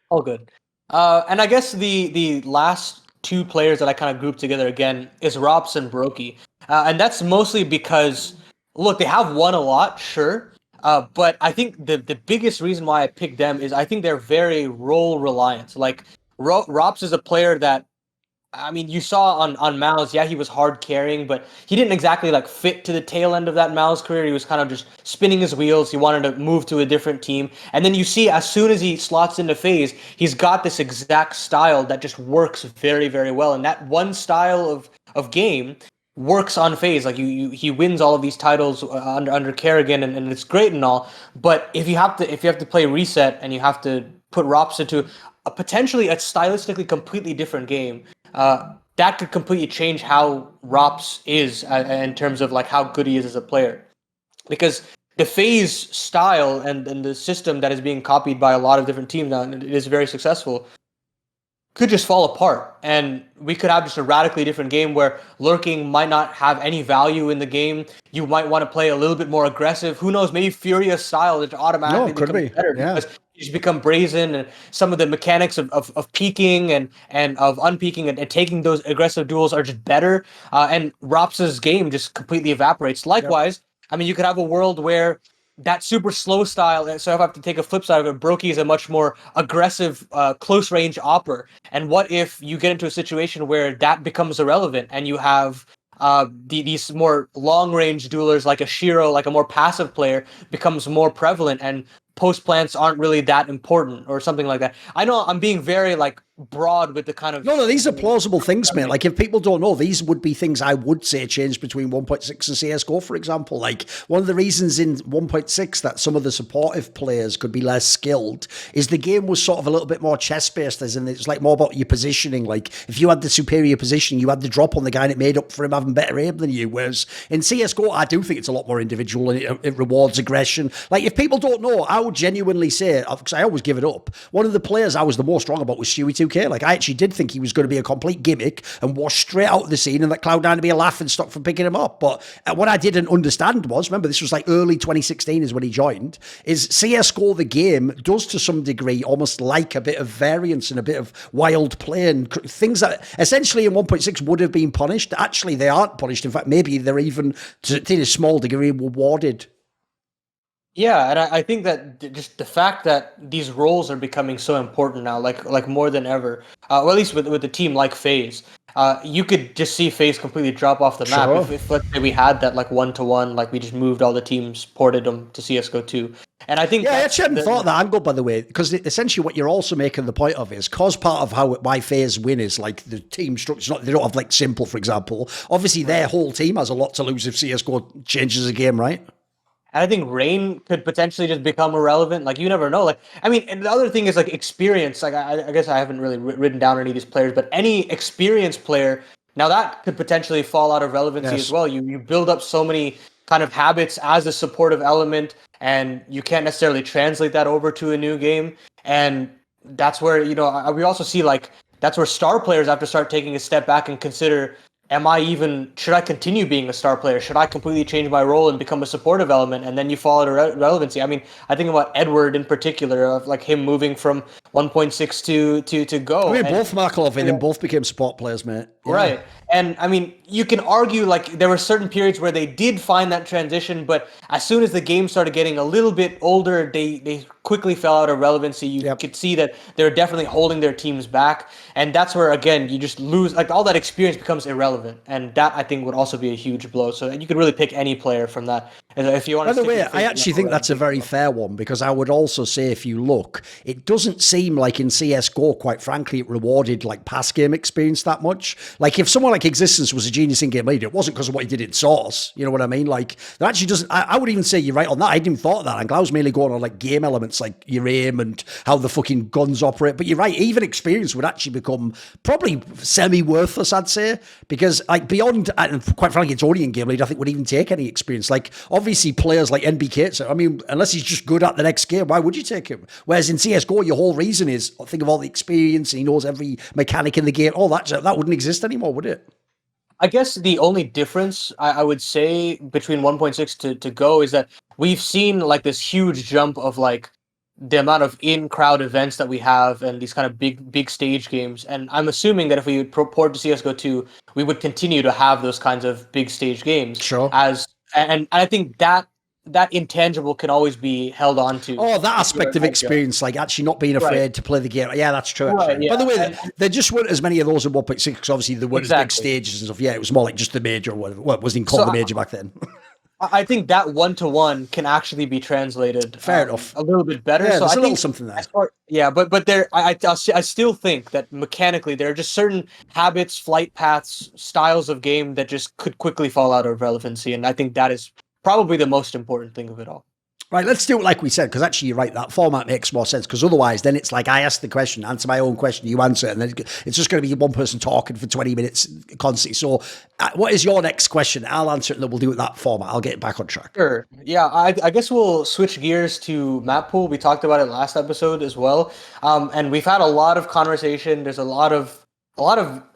All good. And I guess the last two players that I kind of grouped together again is Rops and Brokey. And that's mostly because, look, they have won a lot, sure. But I think the biggest reason why I picked them is I think they're very role reliant. Like, Rops is a player that, I mean, you saw on Mao's, yeah, he was hard carrying, but he didn't exactly like fit to the tail end of that Mao's career. He was kind of just spinning his wheels. He wanted to move to a different team. And then you see, as soon as he slots into FaZe, he's got this exact style that just works very, very well. And that one style of game works on FaZe. Like, he wins all of these titles under Kerrigan, and it's great and all. But if you have to play reset and you have to put Rops into potentially a stylistically completely different game, that could completely change how Rops is in terms of like how good he is as a player. Because the FaZe style and the system that is being copied by a lot of different teams now, and it is very successful, could just fall apart, and we could have just a radically different game where lurking might not have any value in the game. You might want to play a little bit more aggressive. Who knows? Maybe Furious style that automatically becomes better because you just become brazen, and some of the mechanics of peaking and of unpeaking and taking those aggressive duels are just better. And Rops's game just completely evaporates. Likewise, I mean, you could have a world where that super slow style. So if I have to take a flip side of it, Brokey is a much more aggressive, close range opper. And what if you get into a situation where that becomes irrelevant and you have these more long range duelers like a Shiro, like a more passive player, becomes more prevalent, and post plants aren't really that important or something like that. I know I'm being very like broad with the kind of No, these are plausible things, mate. Like, if people don't know, these would be things I would say change between 1.6 and CSGO, for example. Like, one of the reasons in 1.6 that some of the supportive players could be less skilled is the game was sort of a little bit more chess-based, as in it's like more about your positioning. Like, if you had the superior positioning, you had the drop on the guy and it made up for him having better aim than you. Whereas in CSGO, I do think it's a lot more individual and it rewards aggression. Like, if people don't know, I would genuinely say, because I always give it up, one of the players I was the most strong about was Stewie2K. Like, I actually did think he was going to be a complete gimmick and wash straight out of the scene, and that Cloud9 to be a laughing stock for picking him up. But what I didn't understand was, remember, this was like early 2016 is when he joined, is CSGO, the game, does to some degree almost like a bit of variance and a bit of wild play, and things that essentially in 1.6 would have been punished. Actually, they aren't punished. In fact, maybe they're even, to a small degree, rewarded. Yeah, and I think that just the fact that these roles are becoming so important now, like more than ever, or at least with a team like FaZe, you could just see FaZe completely drop off the map if let's say we had that like 1-to-1, like we just moved all the teams, ported them to CS:GO 2. And I think I actually hadn't thought of that angle, by the way, because essentially what you're also making the point of is, because part of why FaZe win is like the team structure. They don't have like Simple, for example. Obviously, their whole team has a lot to lose if CS:GO changes the game, right? And I think Rain could potentially just become irrelevant. Like, you never know. Like, I mean, and the other thing is like experience. Like, I guess I haven't really written down any of these players, but any experienced player, now that could potentially fall out of relevancy as well. You build up so many kind of habits as a supportive element, and you can't necessarily translate that over to a new game. And that's where, we also see like that's where star players have to start taking a step back and consider, should I continue being a star player? Should I completely change my role and become a supportive element? And then you fall out of relevancy. I mean, I think about Edward in particular, of like him moving from 1.6 to Go. I mean, both Markov and both became support players, mate. Yeah. Right. And I mean, you can argue like there were certain periods where they did find that transition, but as soon as the game started getting a little bit older, they quickly fell out of relevancy. You could see that they were definitely holding their teams back. And that's where, again, you just lose, like all that experience becomes irrelevant. And that, I think, would also be a huge blow. So you could really pick any player from that. If you want By the way, I actually think that's a very fair one, because I would also say, if you look, it doesn't seem like in CSGO, quite frankly, it rewarded like past game experience that much. Like if someone like Existence was a genius in-game leader, it wasn't because of what he did in Source. You know what I mean? Like that actually doesn't, I would even say you're right on that. I didn't thought of that. And I was mainly going on like game elements, like your aim and how the fucking guns operate. But you're right, even experience would actually become probably semi-worthless, I'd say, because like beyond, and quite frankly, it's only in-game leader, I think would even take any experience. Like obviously players like NBK, so I mean, unless he's just good at the next game, why would you take him? Whereas in CSGO, your whole reason is think of all the experience and he knows every mechanic in the game. Oh, that wouldn't exist anymore, would it? I guess the only difference I would say between 1.6 to Go is that we've seen like this huge jump of like the amount of in-crowd events that we have and these kind of big stage games. And I'm assuming that if we would port to CSGO 2, we would continue to have those kinds of big stage games. Sure. And I think that intangible can always be held on to. Oh, that aspect of experience, like actually not being afraid to play the game. Yeah, that's true. Right, yeah. By the way, there just weren't as many of those in 1.6 because obviously there weren't big stages and stuff. Yeah, it was more like just the major or whatever. Well, it wasn't called the major back then. I think that 1-to-1 can actually be translated fair enough a little bit better. Yeah, so there's I a think little something there. But there, I still think that mechanically there are just certain habits, flight paths, styles of game that just could quickly fall out of relevancy, and I think that is probably the most important thing of it all. Right, let's do it like we said, because actually you're right, that format makes more sense, because otherwise then it's like I ask the question, answer my own question, you answer it, and then it's just going to be one person talking for 20 minutes constantly. So what is your next question? I'll answer it and then we'll do it that format. I'll get it back on track. Sure. Yeah, I guess we'll switch gears to map pool. We talked about it last episode as well. And we've had a lot of conversation. There's a lot of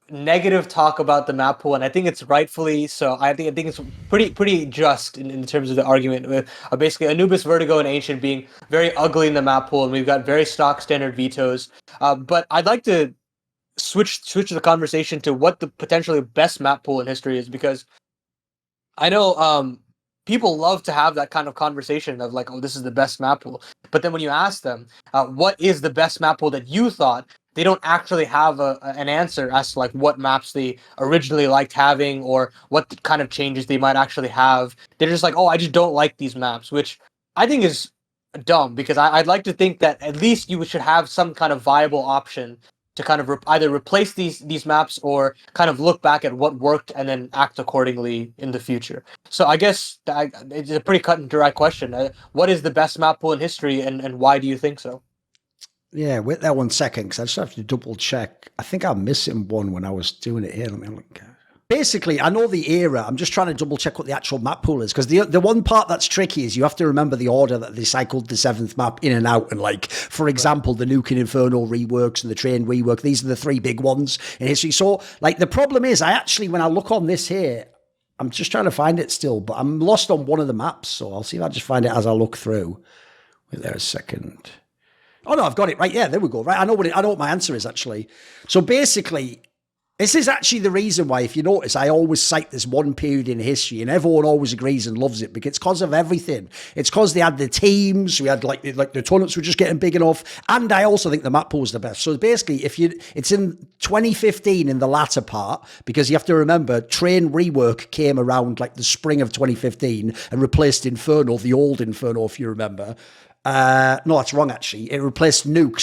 negative talk about the map pool, and I think it's rightfully so. I think it's pretty just in terms of the argument with basically Anubis, Vertigo, and Ancient being very ugly in the map pool, and we've got very stock standard vetoes. But I'd like to switch the conversation to what the potentially best map pool in history is, because I know people love to have that kind of conversation of like, oh, this is the best map pool. But then when you ask them, what is the best map pool that you thought, they don't actually have an answer as to like what maps they originally liked having or what kind of changes they might actually have. They're just like, oh, I just don't like these maps, which I think is dumb, because I'd like to think that at least you should have some kind of viable option to kind of either replace these maps or kind of look back at what worked and then act accordingly in the future. So I guess it's a pretty cut and dry question. What is the best map pool in history, and why do you think so? Yeah, wait there 1 second, because I just have to double check. I think I'm missing one when I was doing it here. Let me look. Basically, I know the era. I'm just trying to double check what the actual map pool is, because the one part that's tricky is you have to remember the order that they cycled the 7th map in and out. And like, for example, the Nuke and Inferno reworks and the Train rework, these are the 3 big ones in history. So like the problem is, when I look on this here, I'm just trying to find it still, but I'm lost on one of the maps. So I'll see if I just find it as I look through. Wait there a second. Oh no, I've got it right. Yeah, there we go. Right, I know what my answer is actually. So basically, this is actually the reason why, if you notice, I always cite this one period in history, and everyone always agrees and loves it, because it's because of everything. It's because they had the teams, we had like the tournaments were just getting big enough, and I also think the map pool is the best. So basically, it's in 2015 in the latter part, because you have to remember, Train rework came around like the spring of 2015 and replaced Inferno, the old Inferno, if you remember. No, that's wrong, actually. It replaced Nuke,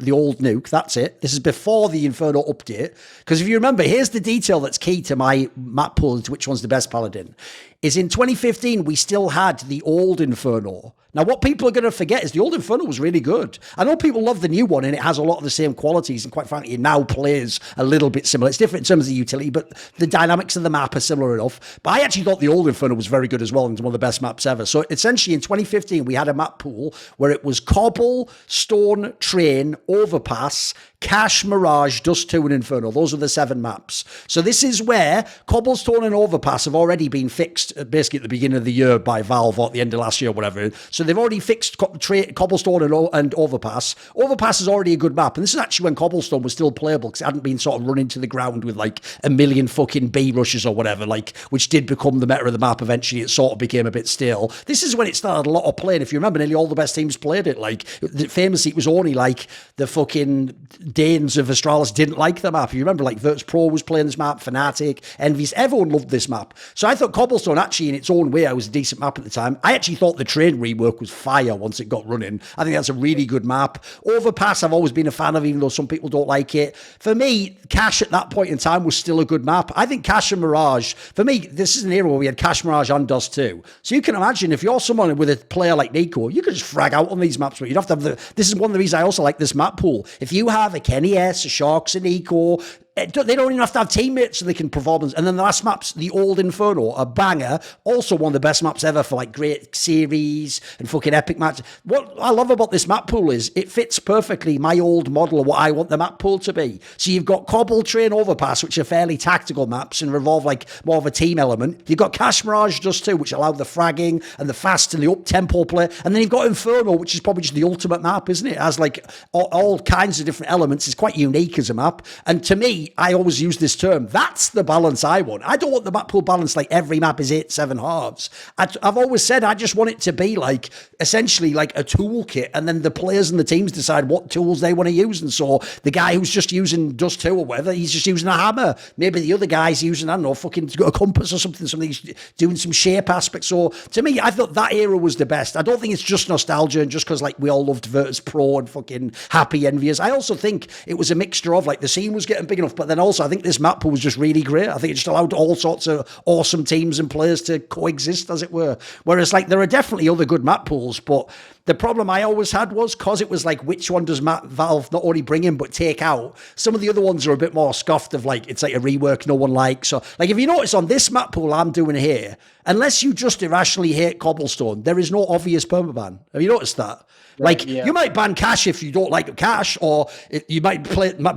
the old Nuke. That's it. This is before the Inferno update. Because if you remember, here's the detail that's key to my map pool, to which one's the best Paladin. is in 2015, we still had the old Inferno. Now, what people are going to forget is the old Inferno was really good. I know people love the new one, and it has a lot of the same qualities, and quite frankly, it now plays a little bit similar. It's different in terms of the utility, but the dynamics of the map are similar enough. But I actually thought the old Inferno was very good as well, and one of the best maps ever. So essentially, in 2015, we had a map pool where it was Cobble, Stone, Train, Overpass, Cache, Mirage, Dust 2, and Inferno. Those are the 7 maps. So this is where Cobblestone and Overpass have already been fixed basically at the beginning of the year by Valve or at the end of last year or whatever. So they've already fixed Cobblestone and Overpass. Overpass is already a good map. And this is actually when Cobblestone was still playable because it hadn't been sort of run into the ground with like a million fucking B rushes or whatever, like, which did become the meta of the map eventually. It sort of became a bit stale. This is when it started a lot of playing. If you remember, nearly all the best teams played it. Like, famously, it was only like the fucking Danes of Astralis didn't like the map. You remember, like, Virtus Pro was playing this map, Fnatic, Envious, everyone loved this map. So I thought Cobblestone, actually, in its own way, it was a decent map at the time. I actually thought the train rework was fire once it got running. I think that's a really good map. Overpass, I've always been a fan of, even though some people don't like it. For me, Cache at that point in time was still a good map. I think Cache and Mirage, for me, this is an era where we had Cache, Mirage, and Dust 2. So you can imagine, if you're someone with a player like Nico, you could just frag out on these maps, but you'd have to have this is one of the reasons I also like this map pool. If you have a Kenny S, a Sharks, a Nico, they don't even have to have teammates so they can perform. And then the last map's the old Inferno, a banger. Also one of the best maps ever for like great series and fucking epic matches. What I love about this map pool is it fits perfectly my old model of what I want the map pool to be. So you've got Cobble, Train, Overpass, which are fairly tactical maps and revolve like more of a team element. You've got Cache, Mirage, Dust 2, which allow the fragging and the fast and the up-tempo play. And then you've got Inferno, which is probably just the ultimate map, isn't it? It has like all kinds of different elements. It's quite unique as a map. And to me, I always use this term. That's the balance I want. I don't want the map pool balance like every map is 8-7 halves. I've always said I just want it to be like essentially like a toolkit, and then the players and the teams decide what tools they want to use. And so the guy who's just using Dust 2 or whatever, he's just using a hammer. Maybe the other guy's using, I don't know, fucking a compass or something he's doing some shape aspects. So to me, I thought that era was the best. I don't think it's just nostalgia and just because like we all loved Virtus Pro and fucking Happy Envious. I also think it was a mixture of like the scene was getting big enough, but then also I think this map pool was just really great. I think it just allowed all sorts of awesome teams and players to coexist, as it were. Whereas like there are definitely other good map pools, but the problem I always had was because it was like, which one does Valve not only bring in but take out? Some of the other ones are a bit more scuffed of like, it's like a rework no one likes. So like if you notice on this map pool I'm doing here, unless you just irrationally hate Cobblestone, there is no obvious permaban. Have you noticed that? Like, you might ban Cache if you don't like Cache, or you might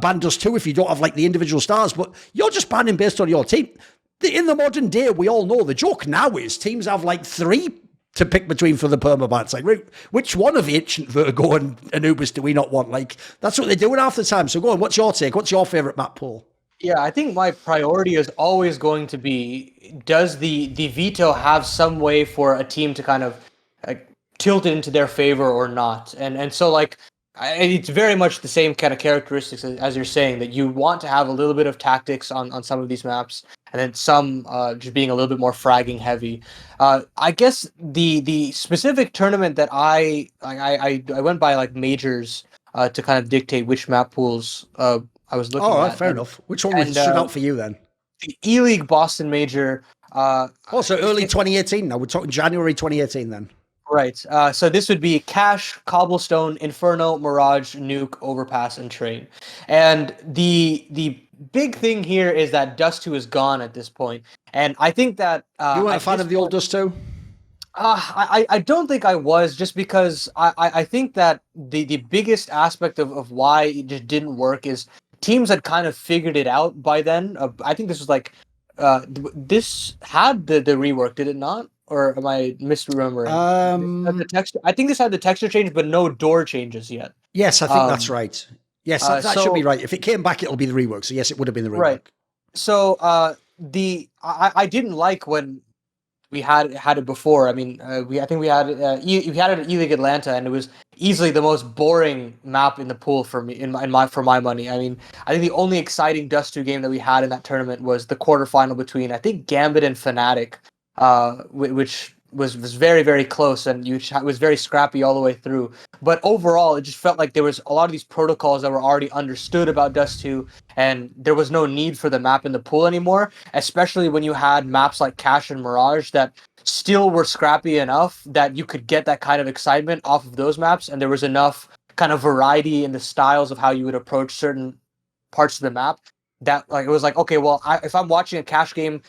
ban Dust 2 if you don't have like the individual stars, but you're just banning based on your team. In the modern day, we all know the joke now is teams have like 3 to pick between for the permabans. Like, which one of Ancient, Virgo, and Anubis do we not want? Like, that's what they're doing half the time. So go on, what's your take? What's your favorite map pool? Yeah, I think my priority is always going to be, does the veto have some way for a team to kind of tilt it into their favor or not? And so like, it's very much the same kind of characteristics as you're saying, that you want to have a little bit of tactics on some of these maps, and then some just being a little bit more fragging heavy. I guess the specific tournament that I went by like majors to kind of dictate which map pools I was looking at. Oh, fair enough. Which one stood out for you then? The E-League Boston Major. So early 2018 now. We're talking January 2018 then. Right. So this would be Cache, Cobblestone, Inferno, Mirage, Nuke, Overpass, and Train. And the big thing here is that Dust 2 is gone at this point. And I think that... you weren't a fan of the old Dust 2? I don't think I was, just because I think that the biggest aspect of why it just didn't work is teams had kind of figured it out by then. I think this was like... this had the rework, did it not? Or am I misremembering? I think this had the texture change, but no door changes yet. Yes, I think that's right. Yes, that should be right. If it came back, it'll be the rework. So yes, it would have been the rework. Right. So I didn't like when we had it before. I mean, I think we had it at E-League Atlanta, and it was easily the most boring map in the pool for me, for my money. I mean, I think the only exciting Dust 2 game that we had in that tournament was the quarterfinal between, I think, Gambit and Fnatic, which was very, very close, and it was very scrappy all the way through. But overall, it just felt like there was a lot of these protocols that were already understood about Dust 2, and there was no need for the map in the pool anymore, especially when you had maps like Cache and Mirage that still were scrappy enough that you could get that kind of excitement off of those maps, and there was enough kind of variety in the styles of how you would approach certain parts of the map that like it was like, okay, well, if I'm watching a Cache game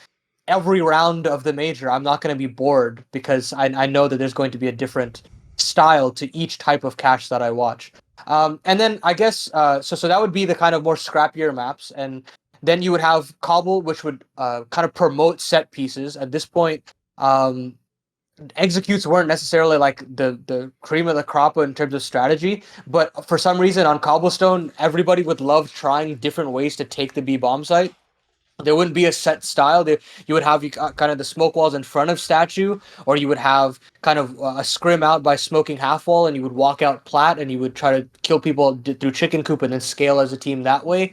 every round of the major, I'm not going to be bored because I know that there's going to be a different style to each type of Cache that I watch. And then I guess so that would be the kind of more scrappier maps, and then you would have Cobble, which would kind of promote set pieces. At this point, executes weren't necessarily like the cream of the crop in terms of strategy, but for some reason on Cobblestone, everybody would love trying different ways to take the B bomb site. There wouldn't be a set style. You would have kind of the smoke walls in front of statue, or you would have kind of a scrim out by smoking half wall, and you would walk out plat, and you would try to kill people through chicken coop and then scale as a team that way.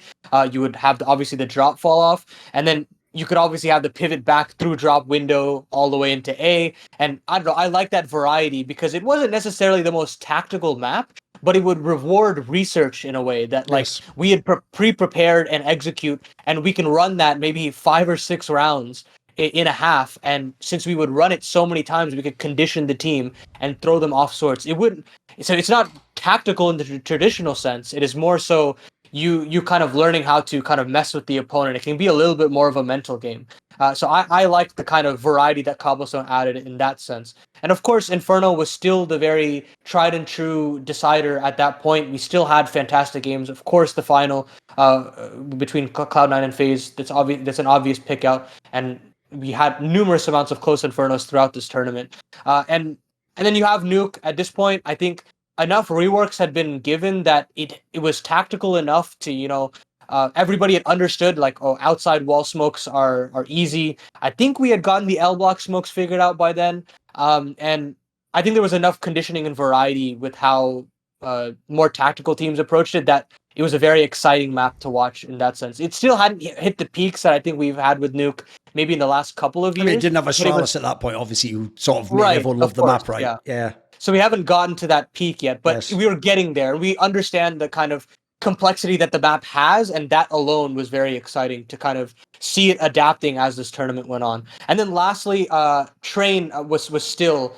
You would have obviously the drop fall off, and then you could obviously have the pivot back through drop window all the way into A. And I don't know, I like that variety because it wasn't necessarily the most tactical map, but it would reward research in a way that like Yes. we had pre-prepared and execute, and we can run that maybe 5 or 6 rounds in a half. And since we would run it so many times, we could condition the team and throw them off sorts. It wouldn't. So it's not tactical in the traditional sense. It is more so you kind of learning how to kind of mess with the opponent. It can be a little bit more of a mental game. So I like the kind of variety that Cobblestone added in that sense. And of course, Inferno was still the very tried and true decider at that point. We still had fantastic games. Of course, the final between Cloud9 and FaZe, that's an obvious pick out. And we had numerous amounts of close Infernos throughout this tournament. And then you have Nuke. At this point, I think enough reworks had been given that it was tactical enough to, everybody had understood like, oh, outside wall smokes are easy. I think we had gotten the L block smokes figured out by then. And I think there was enough conditioning and variety with how more tactical teams approached it that it was a very exciting map to watch in that sense. It still hadn't hit the peaks that I think we've had with Nuke maybe in the last couple of years. I mean, it didn't have Astralis at that point, obviously, who sort of made everyone love the map, right? Yeah. So we haven't gotten to that peak yet, but Yes. we were getting there. We understand the kind of complexity that the map has, and that alone was very exciting to kind of see it adapting as this tournament went on. And then lastly, Train was still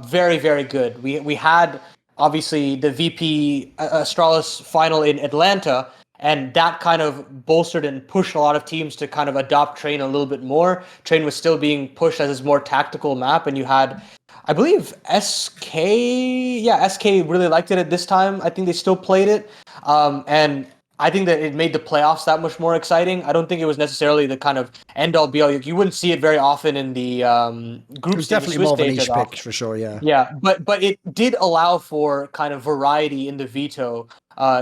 very, very good. We had obviously the VP Astralis final in Atlanta, and that kind of bolstered and pushed a lot of teams to kind of adopt Train a little bit more. Train was still being pushed as his more tactical map, and you had, I believe, SK really liked it at this time. I think they still played it. And I think that it made the playoffs that much more exciting. I don't think it was necessarily the kind of end-all be-all. You wouldn't see it very often in the group. It was definitely more of a niche pick for sure, yeah. Yeah, but it did allow for kind of variety in the veto,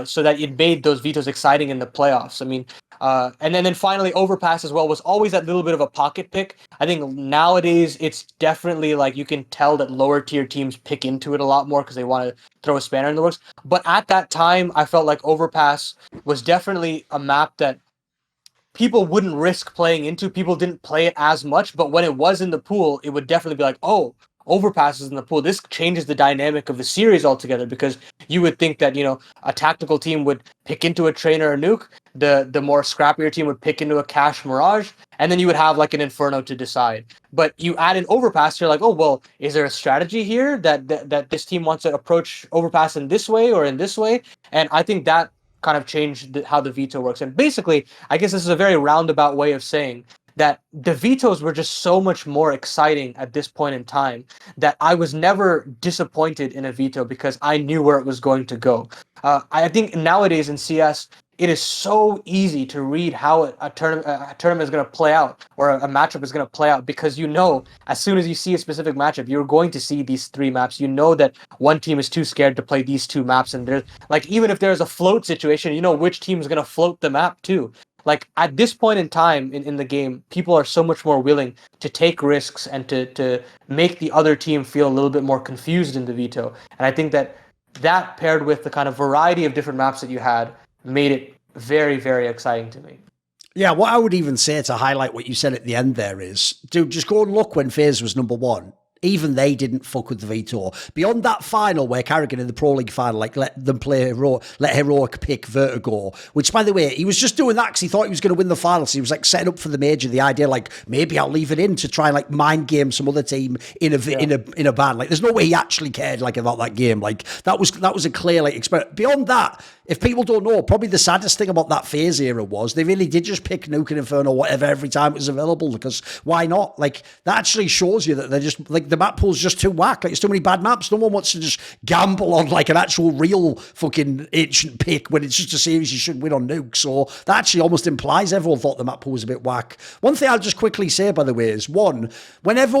so that it made those vetoes exciting in the playoffs. I mean, and then finally Overpass as well was always that little bit of a pocket pick. I think nowadays it's definitely like you can tell that lower tier teams pick into it a lot more because they want to throw a spanner in the works. But at that time, I felt like Overpass was definitely a map that people wouldn't risk playing into. People didn't play it as much, but when it was in the pool, it would definitely be like, oh, Overpass is in the pool. This changes the dynamic of the series altogether, because you would think that, a tactical team would pick into a Train or a Nuke, the more scrappier team would pick into a Cache Mirage, and then you would have like an Inferno to decide. But you add an Overpass, you're like, oh, well, is there a strategy here that this team wants to approach Overpass in this way or in this way? And I think that kind of changed how the veto works. And basically, I guess this is a very roundabout way of saying that the vetoes were just so much more exciting at this point in time that I was never disappointed in a veto because I knew where it was going to go. I think nowadays in CS, it is so easy to read how a tournament is going to play out, or a matchup is going to play out, because as soon as you see a specific matchup, you're going to see these 3 maps. You know that one team is too scared to play these 2 maps, and there's like, even if there's a float situation, you know which team is going to float the map too. Like at this point in time in the game, people are so much more willing to take risks and to make the other team feel a little bit more confused in the veto. And I think that paired with the kind of variety of different maps that you had made it very, very exciting to me. Yeah, what I would even say to highlight what you said at the end there is, dude, just go and look when FaZe was number 1. even they didn't fuck with the veto. Beyond that final where Carrigan in the Pro League final, like let them play let Heroic pick Vertigo, which by the way, he was just doing that because he thought he was going to win the final. So he was like setting up for the major. The idea like maybe I'll leave it in to try and like mind game some other team in a ban. Like there's no way he actually cared like about that game. Like that was a clear like experiment. Beyond that, if people don't know, probably the saddest thing about that phase era was they really did just pick Nuke and Inferno or whatever every time it was available, because why not? Like that actually shows you that they're just like the map pool's just too whack. Like it's too many bad maps. No one wants to just gamble on like an actual real fucking ancient pick when it's just a series you should win on Nuke. So that actually almost implies everyone thought the map pool was a bit whack. One thing I'll just quickly say, by the way, is whenever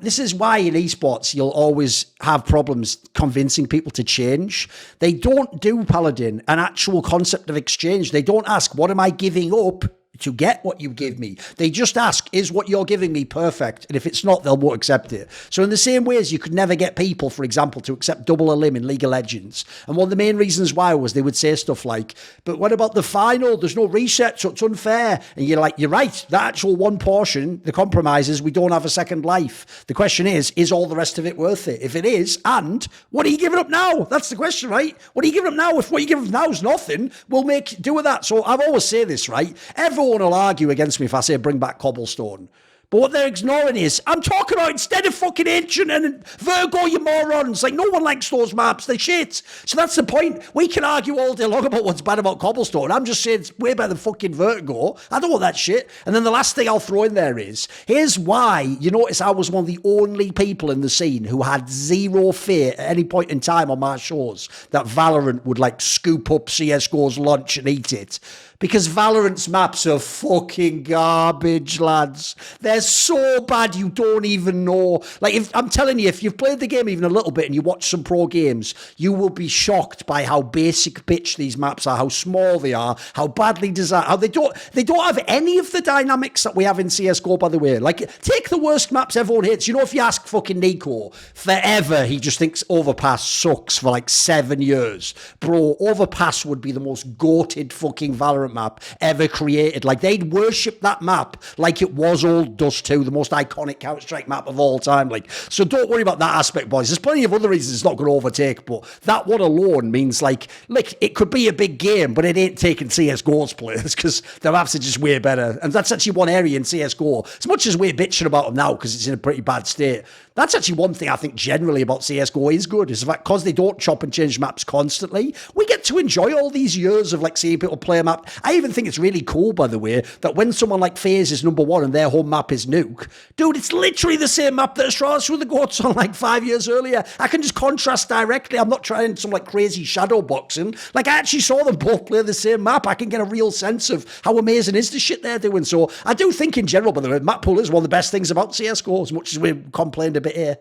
this is why in esports you'll always have problems convincing people to change. They don't do Paladin an actual concept of exchange. They don't ask, what am I giving up to get what you give me? They just ask, is what you're giving me perfect? And if it's not, they won't accept it. So in the same way as you could never get people, for example, to accept double a limb in League of Legends. And one of the main reasons why was they would say stuff like, but what about the final? There's no reset, so it's unfair. And you're like, you're right. That actual one portion, the compromise is we don't have a second life. The question is all the rest of it worth it? If it is, and what are you giving up now? That's the question, right? What are you giving up now? If what you give up now is nothing, we'll make do with that. So I've always say this, right? Everyone will argue against me if I say bring back Cobblestone. But what they're ignoring is, I'm talking about instead of fucking Ancient and Virgo, you morons. Like, no one likes those maps. They're shit. So that's the point. We can argue all day long about what's bad about Cobblestone. I'm just saying it's way better than fucking Vertigo. I don't want that shit. And then the last thing I'll throw in there is, here's why you notice I was one of the only people in the scene who had zero fear at any point in time on my shows that Valorant would, like, scoop up CSGO's lunch and eat it. Because Valorant's maps are fucking garbage, lads. They're so bad you don't even know. Like, I'm telling you, if you've played the game even a little bit and you watch some pro games, you will be shocked by how basic pitch these maps are, how small they are, how badly designed, how they don't have any of the dynamics that we have in CSGO, by the way. Like, take the worst maps everyone hates. You know, if you ask fucking Nico, forever he just thinks Overpass sucks for like 7 years. Bro, Overpass would be the most goated fucking Valorant map ever created. Like, they'd worship that map like it was Old Dust 2, the most iconic Counter-Strike map of all time. Like, so don't worry about that aspect, boys. There's plenty of other reasons it's not going to overtake, but that one alone means like it could be a big game, but it ain't taking CSGO's players because their maps are just way better. And that's actually one area in CSGO, as much as we're bitching about them now because it's in a pretty bad state, that's actually one thing I think generally about CSGO is good, is the fact because they don't chop and change maps constantly, we get to enjoy all these years of like seeing people play a map. I even think it's really cool, by the way, that when someone like FaZe is number one and their home map is Nuke, dude, it's literally the same map that Astralis threw the goats on like 5 years earlier. I can just contrast directly. I'm not trying some like crazy shadow boxing. Like, I actually saw them both play the same map. I can get a real sense of how amazing is the shit they're doing. So I do think in general, by the way, map pool is one of the best things about CSGO, as much as we complained a bit here.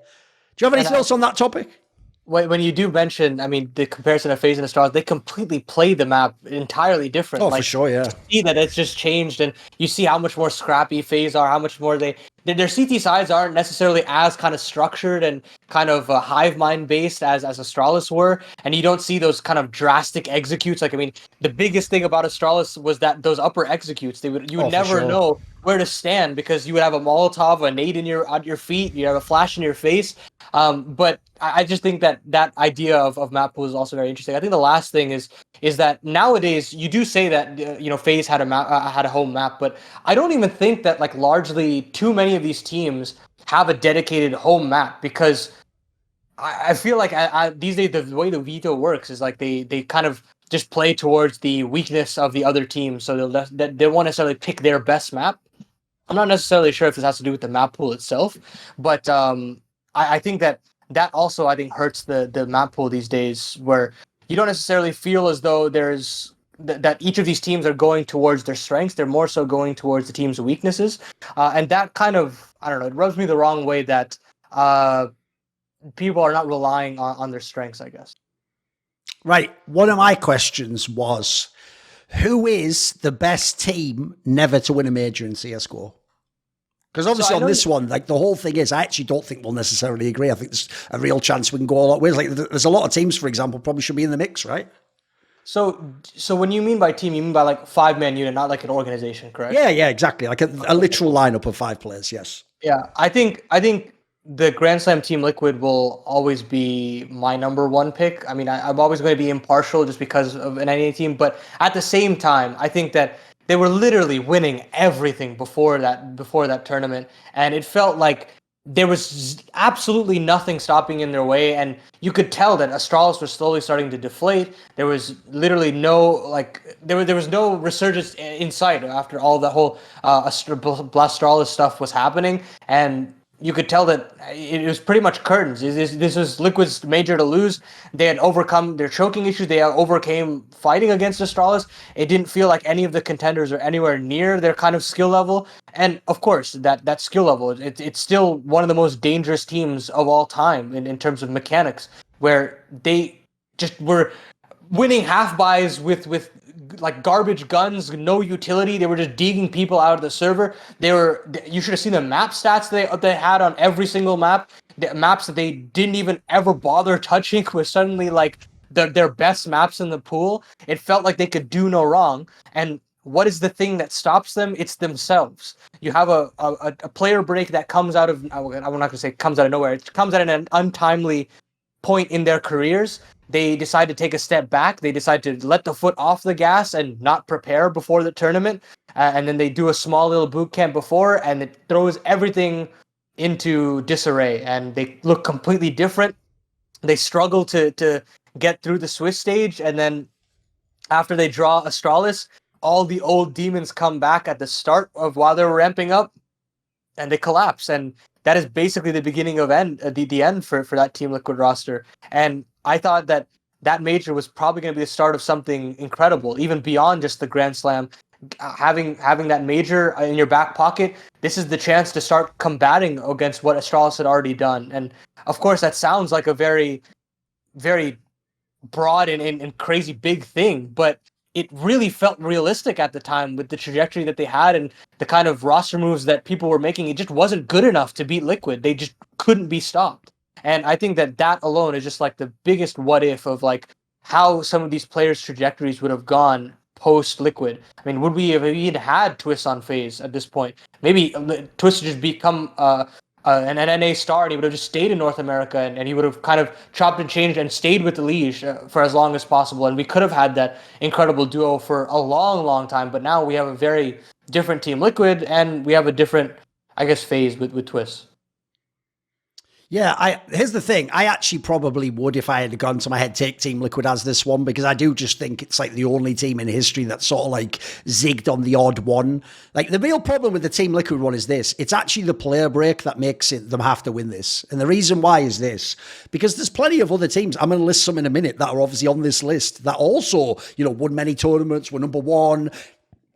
Do you have anything else on that topic? When you do mention, I mean, the comparison of FaZe and Astralis, they completely play the map entirely different. Oh, like, for sure, yeah. You see that it's just changed, and you see how much more scrappy FaZe are, how much more their CT sides aren't necessarily as kind of structured and kind of hive mind based as Astralis were, and you don't see those kind of drastic executes. Like, I mean, the biggest thing about Astralis was that those upper executes, you would never know where to stand because you would have a Molotov, a nade on your feet, you have a flash in your face. But I just think that idea of map pool is also very interesting. I think the last thing is that nowadays you do say that FaZe had a home map, but I don't even think that like largely too many of these teams have a dedicated home map, because I feel like these days the way the veto works is like they kind of just play towards the weakness of the other team, so they won't necessarily pick their best map. I'm not necessarily sure if this has to do with the map pool itself, but I think that also I think hurts the map pool these days, where you don't necessarily feel as though there's that each of these teams are going towards their strengths. They're more so going towards the team's weaknesses, and that kind of, I don't know, it rubs me the wrong way that people are not relying on their strengths, I guess. Right. One of my questions was, who is the best team never to win a major in CSGO? Because obviously on this one, like the whole thing is, I actually don't think we'll necessarily agree. I think there's a real chance we can go a lot ways. Like there's a lot of teams, for example, probably should be in the mix, right? So when you mean by team, you mean by like 5-man unit, not like an organization, correct? Yeah, exactly. Like a literal lineup of 5 players. Yes. Yeah, I think the Grand Slam Team Liquid will always be my number one pick. I mean, I'm always going to be impartial just because of an NA team, but at the same time, I think that they were literally winning everything before that tournament, and it felt like there was absolutely nothing stopping in their way, and you could tell that Astralis was slowly starting to deflate. There was literally no there was no resurgence in sight after all the whole Blastralis stuff was happening, and you could tell that it was pretty much curtains. This was Liquid's major to lose. They had overcome their choking issues. They overcame fighting against Astralis. It didn't feel like any of the contenders are anywhere near their kind of skill level. And of course, that skill level, it's still one of the most dangerous teams of all time in terms of mechanics, where they just were winning half buys with like garbage guns, no utility. They were just digging people out of the server. You should have seen the map stats they had on every single map. The maps that they didn't even ever bother touching were suddenly like their best maps in the pool. It felt like they could do no wrong. And what is the thing that stops them? It's themselves. You have a player break that comes out of, I'm not going to say comes out of nowhere. It comes at an untimely point in their careers. They decide to take a step back. They decide to let the foot off the gas and not prepare before the tournament. And then they do a small little boot camp before, and it throws everything into disarray. And they look completely different. They struggle to get through the Swiss stage. And then after they draw Astralis, all the old demons come back at the start of while they're ramping up, and they collapse. And that is basically the beginning of the end for that Team Liquid roster. And I thought that major was probably going to be the start of something incredible, even beyond just the Grand Slam. Having that major in your back pocket, this is the chance to start combating against what Astralis had already done. And of course, that sounds like a very, very broad and crazy big thing, but it really felt realistic at the time with the trajectory that they had and the kind of roster moves that people were making. It just wasn't good enough to beat Liquid. They just couldn't be stopped. And I think that alone is just like the biggest what if of like how some of these players' trajectories would have gone post Liquid. I mean, would we have even had Twist on FaZe at this point? Maybe Twist would just become an NA star, and he would have just stayed in North America, and he would have kind of chopped and changed and stayed with the Liege for as long as possible. And we could have had that incredible duo for a long, long time. But now we have a very different Team Liquid, and we have a different, I guess, phase with Twist. Yeah, here's the thing. I actually probably would, if I had gone to my head, take Team Liquid as this one, because I do just think it's like the only team in history that sort of like zigged on the odd one. Like the real problem with the Team Liquid one is this. It's actually the player break that makes them have to win this. And the reason why is this, because there's plenty of other teams, I'm going to list some in a minute, that are obviously on this list that also, won many tournaments, were number one,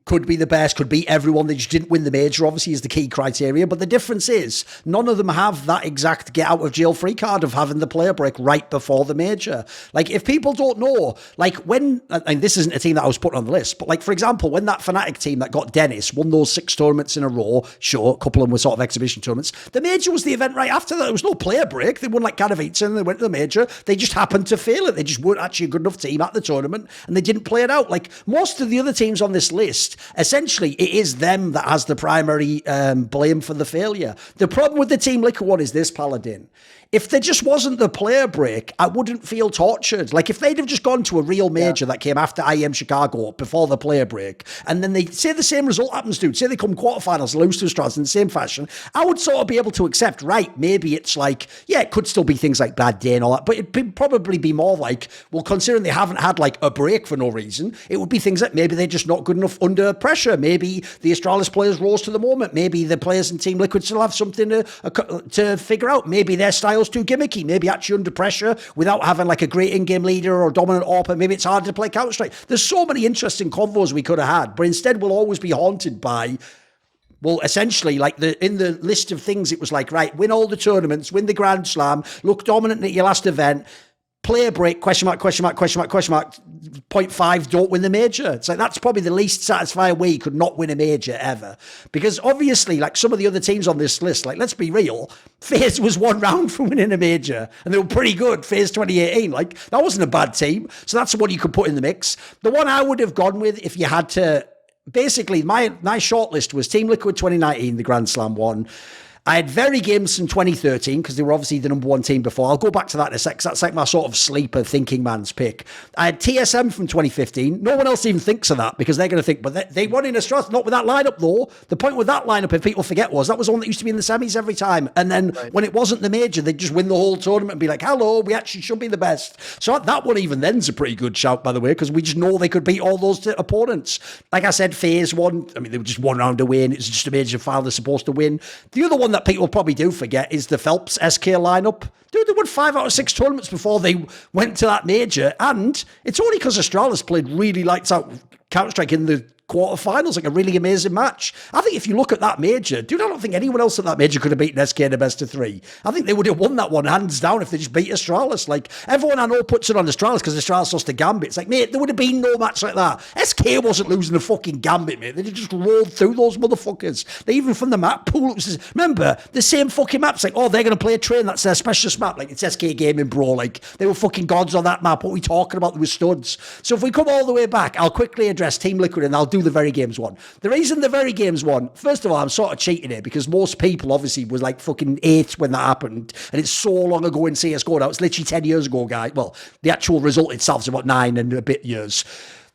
could be the best, could beat everyone. They just didn't win the major, obviously, is the key criteria. But the difference is none of them have that exact get out of jail free card of having the player break right before the major. Like, if people don't know, like when, and this isn't a team that I was putting on the list, but like, for example, when that Fnatic team that got Dennis won those 6 tournaments in a row, sure, a couple of them were sort of exhibition tournaments, the major was the event right after that. There was no player break. They won like Katowice and they went to the major. They just happened to fail it. They just weren't actually a good enough team at the tournament and they didn't play it out. Like most of the other teams on this list, essentially, it is them that has the primary blame for the failure. The problem with the Team Liquid one is this, Paladin. If there just wasn't the player break, I wouldn't feel tortured. Like if they'd have just gone to a real major that came after IEM Chicago before the player break, and then they say the same result happens, dude. Say they come quarterfinals, lose to Strauss in the same fashion, I would sort of be able to accept, right, maybe it's like, yeah, it could still be things like bad day and all that, but it'd probably be more like, well, considering they haven't had like a break for no reason, it would be things that maybe they're just not good enough under pressure. Maybe the Astralis players rose to the moment. Maybe the players in Team Liquid still have something to figure out. Maybe their style's too gimmicky. Maybe actually under pressure without having like a great in-game leader or dominant AWP, maybe it's hard to play Counter-Strike. There's so many interesting convos we could have had, but instead we'll always be haunted by, well, essentially, like in the list of things, it was like, right, win all the tournaments, win the Grand Slam, look dominant at your last event, player break, question mark, question mark, question mark, question mark, 0.5, don't win the major. It's like, that's probably the least satisfying way you could not win a major ever. Because obviously, like some of the other teams on this list, like, let's be real, FaZe was 1 round from winning a major, and they were pretty good, FaZe 2018. Like, that wasn't a bad team. So that's what you could put in the mix. The one I would have gone with if you had to, basically, my shortlist was Team Liquid 2019, the Grand Slam one. I had Very Games in 2013 because they were obviously the number one team before. I'll go back to that in a sec. That's like my sort of sleeper thinking man's pick. I had TSM from 2015. No one else even thinks of that because they're going to think, but they won in Australia. Not with that lineup though. The point with that lineup, if people forget, was that was the one that used to be in the semis every time. And then when it wasn't the major, they'd just win the whole tournament and be like, hello, we actually should be the best. So that one even then's a pretty good shout, by the way, because we just know they could beat all those opponents. Like I said, phase one, I mean, they were just one round away and it's just a major final they're supposed to win. The other one that people probably do forget is the Phelps SK lineup. Dude, they won 5 out of 6 tournaments before they went to that major, and it's only because Astralis played really lights out Counter-Strike in the quarterfinals, like a really amazing match. I think if you look at that major, dude, I don't think anyone else at that major could have beaten SK in a best of 3. I think they would have won that one hands down if they just beat Astralis. Like, everyone I know puts it on Astralis because Astralis lost to Gambit. It's like, mate, there would have been no match like that. SK wasn't losing the fucking Gambit, mate. They just rolled through those motherfuckers. They even from the map pool, it was, remember, the same fucking maps, like, oh, they're going to play a train, that's their specialist map. Like, it's SK Gaming, bro. Like, they were fucking gods on that map. What are we talking about? They were studs. So if we come all the way back, I'll quickly address Team Liquid and I'll do the Very Games one. The reason the Very Games won, first of all, I'm sort of cheating here because most people obviously was like fucking 8 when that happened, and it's so long ago in CSGO now. It's literally 10 years ago, guys. Well, the actual result itself is about 9 and a bit years.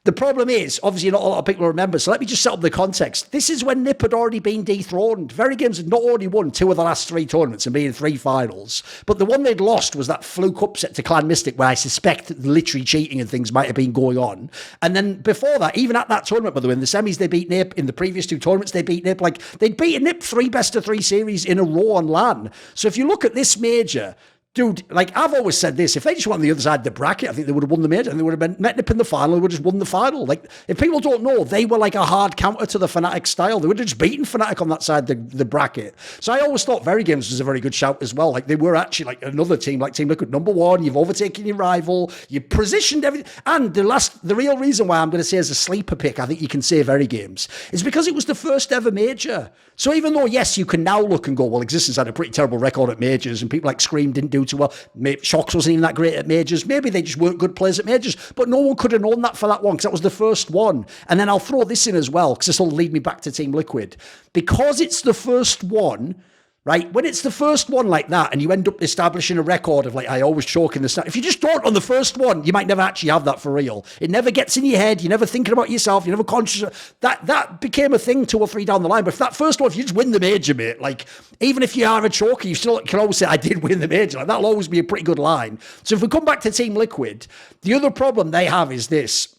The problem is, obviously, not a lot of people remember, so let me just set up the context. This is when NiP had already been dethroned. Very Games had not only won 2 of the last 3 tournaments and been in 3 finals, but the one they'd lost was that fluke upset to Clan Mystic, where I suspect literally cheating and things might have been going on. And then before that, even at that tournament, by the way, in the semis, they beat NiP. In the previous 2 tournaments, they beat NiP. Like, they'd beaten NiP 3 best of 3 series in a row on LAN. So if you look at this major, dude, like I've always said this, if they just went on the other side of the bracket, I think they would have won the major and they would have met NiP in the final, they would have just won the final. Like, if people don't know, they were like a hard counter to the Fnatic style. They would have just beaten Fnatic on that side of the bracket. So I always thought Very Games was a very good shout as well. Like, they were actually like another team, like Team Liquid, number 1, you've overtaken your rival, you positioned everything. And the real reason why I'm going to say as a sleeper pick, I think you can say Very Games, is because it was the first ever major. So even though, yes, you can now look and go, well, Existence had a pretty terrible record at majors and people like Scream didn't do too well. Shocks wasn't even that great at majors. Maybe they just weren't good players at majors, but no one could have known that for that one because that was the first one. And then I'll throw this in as well because this will lead me back to Team Liquid. Because it's the first one, right? When it's the first one like that and you end up establishing a record of like, I always choke in the start. If you just don't on the first one, you might never actually have that for real. It never gets in your head. You're never thinking about yourself. You're never conscious. That became a thing 2 or 3 down the line. But if that first one, if you just win the major, mate, like even if you are a choker, you still can always say, I did win the major. Like, that'll always be a pretty good line. So if we come back to Team Liquid, the other problem they have is this,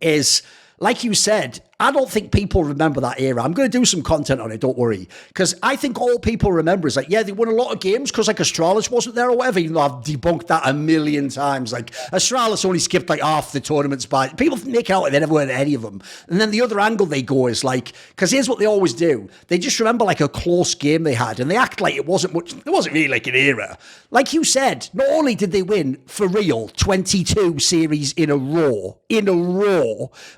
is like you said, I don't think people remember that era. I'm going to do some content on it, don't worry. Because I think all people remember is like, yeah, they won a lot of games because like Astralis wasn't there or whatever, even though I've debunked that a million times. Like, Astralis only skipped like half the tournaments by... People make out like they never won any of them. And then the other angle they go is like... Because here's what they always do. They just remember like a close game they had and they act like it wasn't much... It wasn't really like an era. Like you said, not only did they win, for real, 22 series in a row,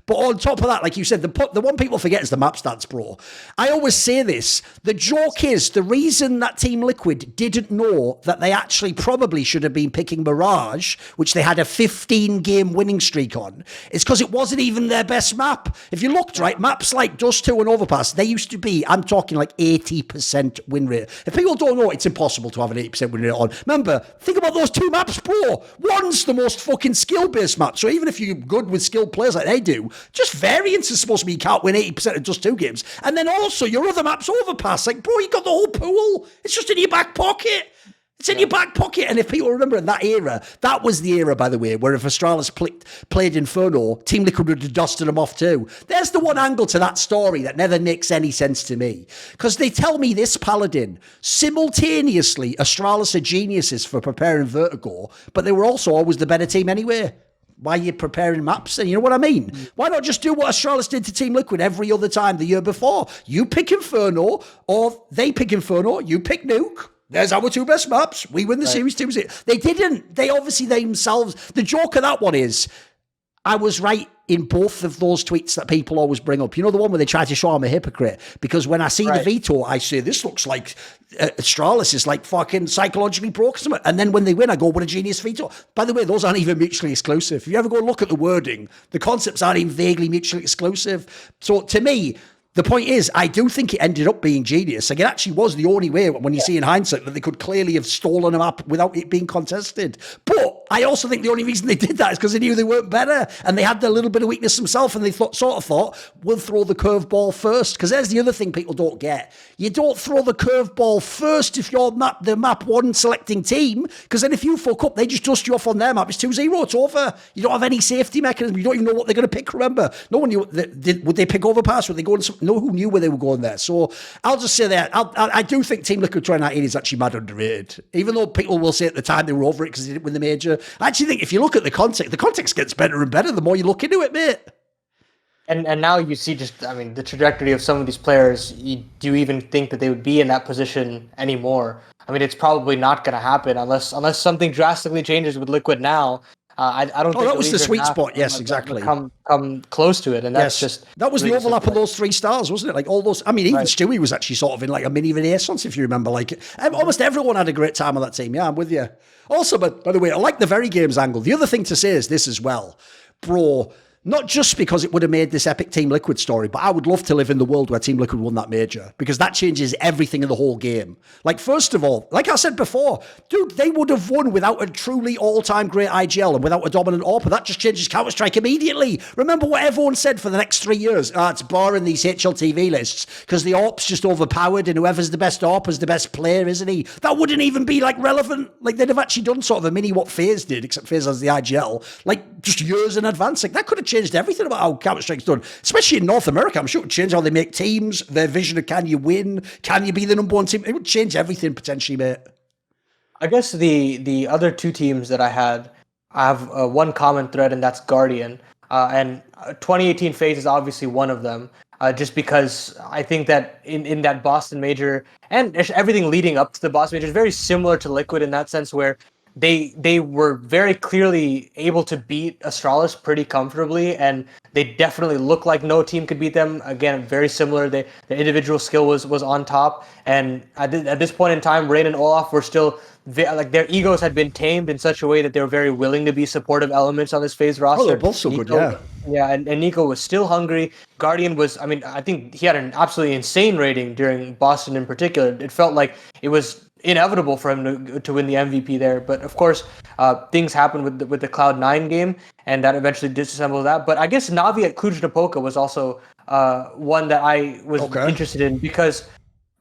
but on top of that, like you said, the one people forget is the map stats, bro. I always say this. The joke is the reason that Team Liquid didn't know that they actually probably should have been picking Mirage, which they had a 15-game winning streak on, is because it wasn't even their best map. If you looked, right, maps like Dust 2 and Overpass, they used to be, I'm talking like 80% win rate. If people don't know, it's impossible to have an 80% win rate on. Remember, think about those 2 maps, bro. One's the most fucking skill-based map, so even if you're good with skilled players like they do, just variance is supposed to be you can't win 80% of just 2 games. And then also your other map's Overpass. Like, bro, you got the whole pool. It's just in your back pocket. It's in your back pocket. And if people remember in that era, that was the era, by the way, where if Astralis played Inferno, Team Liquid would have dusted them off too. There's the one angle to that story that never makes any sense to me. Because they tell me this, Paladin, simultaneously, Astralis are geniuses for preparing Vertigo, but they were also always the better team anyway. Why are you preparing maps? And you know what I mean? Why not just do what Astralis did to Team Liquid every other time the year before? You pick Inferno, or they pick Inferno, you pick Nuke. There's our 2 best maps. We win the series 2. They didn't. They obviously themselves... The joke of that one is, I was right in both of those tweets that people always bring up. You know the one where they try to show I'm a hypocrite? Because when I see the veto, I say, this looks like Astralis is like fucking psychologically broken. And then when they win, I go, what a genius veto. By the way, those aren't even mutually exclusive. If you ever go look at the wording, the concepts aren't even vaguely mutually exclusive. So to me, The point is, I do think it ended up being genius. Like, it actually was the only way, when you see in hindsight, that they could clearly have stolen a map without it being contested. But I also think the only reason they did that is because they knew they weren't better, and they had their little bit of weakness themselves, and they sort of thought, we'll throw the curveball first. Because there's the other thing people don't get. You don't throw the curveball first if you're the map one selecting team, because then if you fuck up, they just dust you off on their map. It's 2-0, it's over. You don't have any safety mechanism. You don't even know what they're going to pick, remember. No one knew. Would they pick overpass? Would they go in some... No, who knew where they were going there? So I'll just say that I do think Team Liquid 2019 is actually mad underrated. Even though people will say at the time they were over it because they didn't win the major. I actually think if you look at the context gets better and better the more you look into it, mate. And now you see the trajectory of some of these players. Do you even think that they would be in that position anymore? I mean, it's probably not going to happen unless something drastically changes with Liquid now. I don't think that was the sweet spot. Yes, exactly. Come close to it, and that's that was really the overlap of those 3 stars, wasn't it? Like all those. I mean, even Stewie was actually sort of in like a mini Renaissance, if you remember. Like almost everyone had a great time on that team. Yeah, I'm with you. Also, but by the way, I like the very games angle. The other thing to say is this as well, bro. Not just because it would have made this epic Team Liquid story, but I would love to live in the world where Team Liquid won that major, because that changes everything in the whole game. Like, first of all, like I said before, dude, they would have won without a truly all-time great IGL and without a dominant AWP. That just changes Counter-Strike immediately. Remember what everyone said for the next 3 years? It's boring, these HLTV lists, because the AWP's just overpowered and whoever's the best AWP is the best player, isn't he? That wouldn't even be, like, relevant. Like, they'd have actually done sort of a mini what FaZe did, except FaZe has the IGL, like, just years in advance. Like, that could have changed everything about how Counter-Strike's done, especially in North America. I'm sure it would change how they make teams, their vision of can you win, can you be the number one team. It would change everything potentially, mate. I guess the other 2 teams that I have one common thread, and that's Guardian. And 2018 FaZe is obviously one of them, just because I think that in that Boston major, and everything leading up to the Boston major is very similar to Liquid in that sense, where they were very clearly able to beat Astralis pretty comfortably, and they definitely looked like no team could beat them. Again, very similar. The individual skill was on top, and at this point in time, Rain and Olaf were still their egos had been tamed in such a way that they were very willing to be supportive elements on this FaZe roster. Oh, they're both so good, yeah. Yeah, and Nico was still hungry. Guardian was, I think he had an absolutely insane rating during Boston in particular. It felt like it was inevitable for him to win the MVP there, but of course things happened with the Cloud9 game, and that eventually disassembled that. But I guess Navi at Cluj-Napoca was also one that I was interested in, because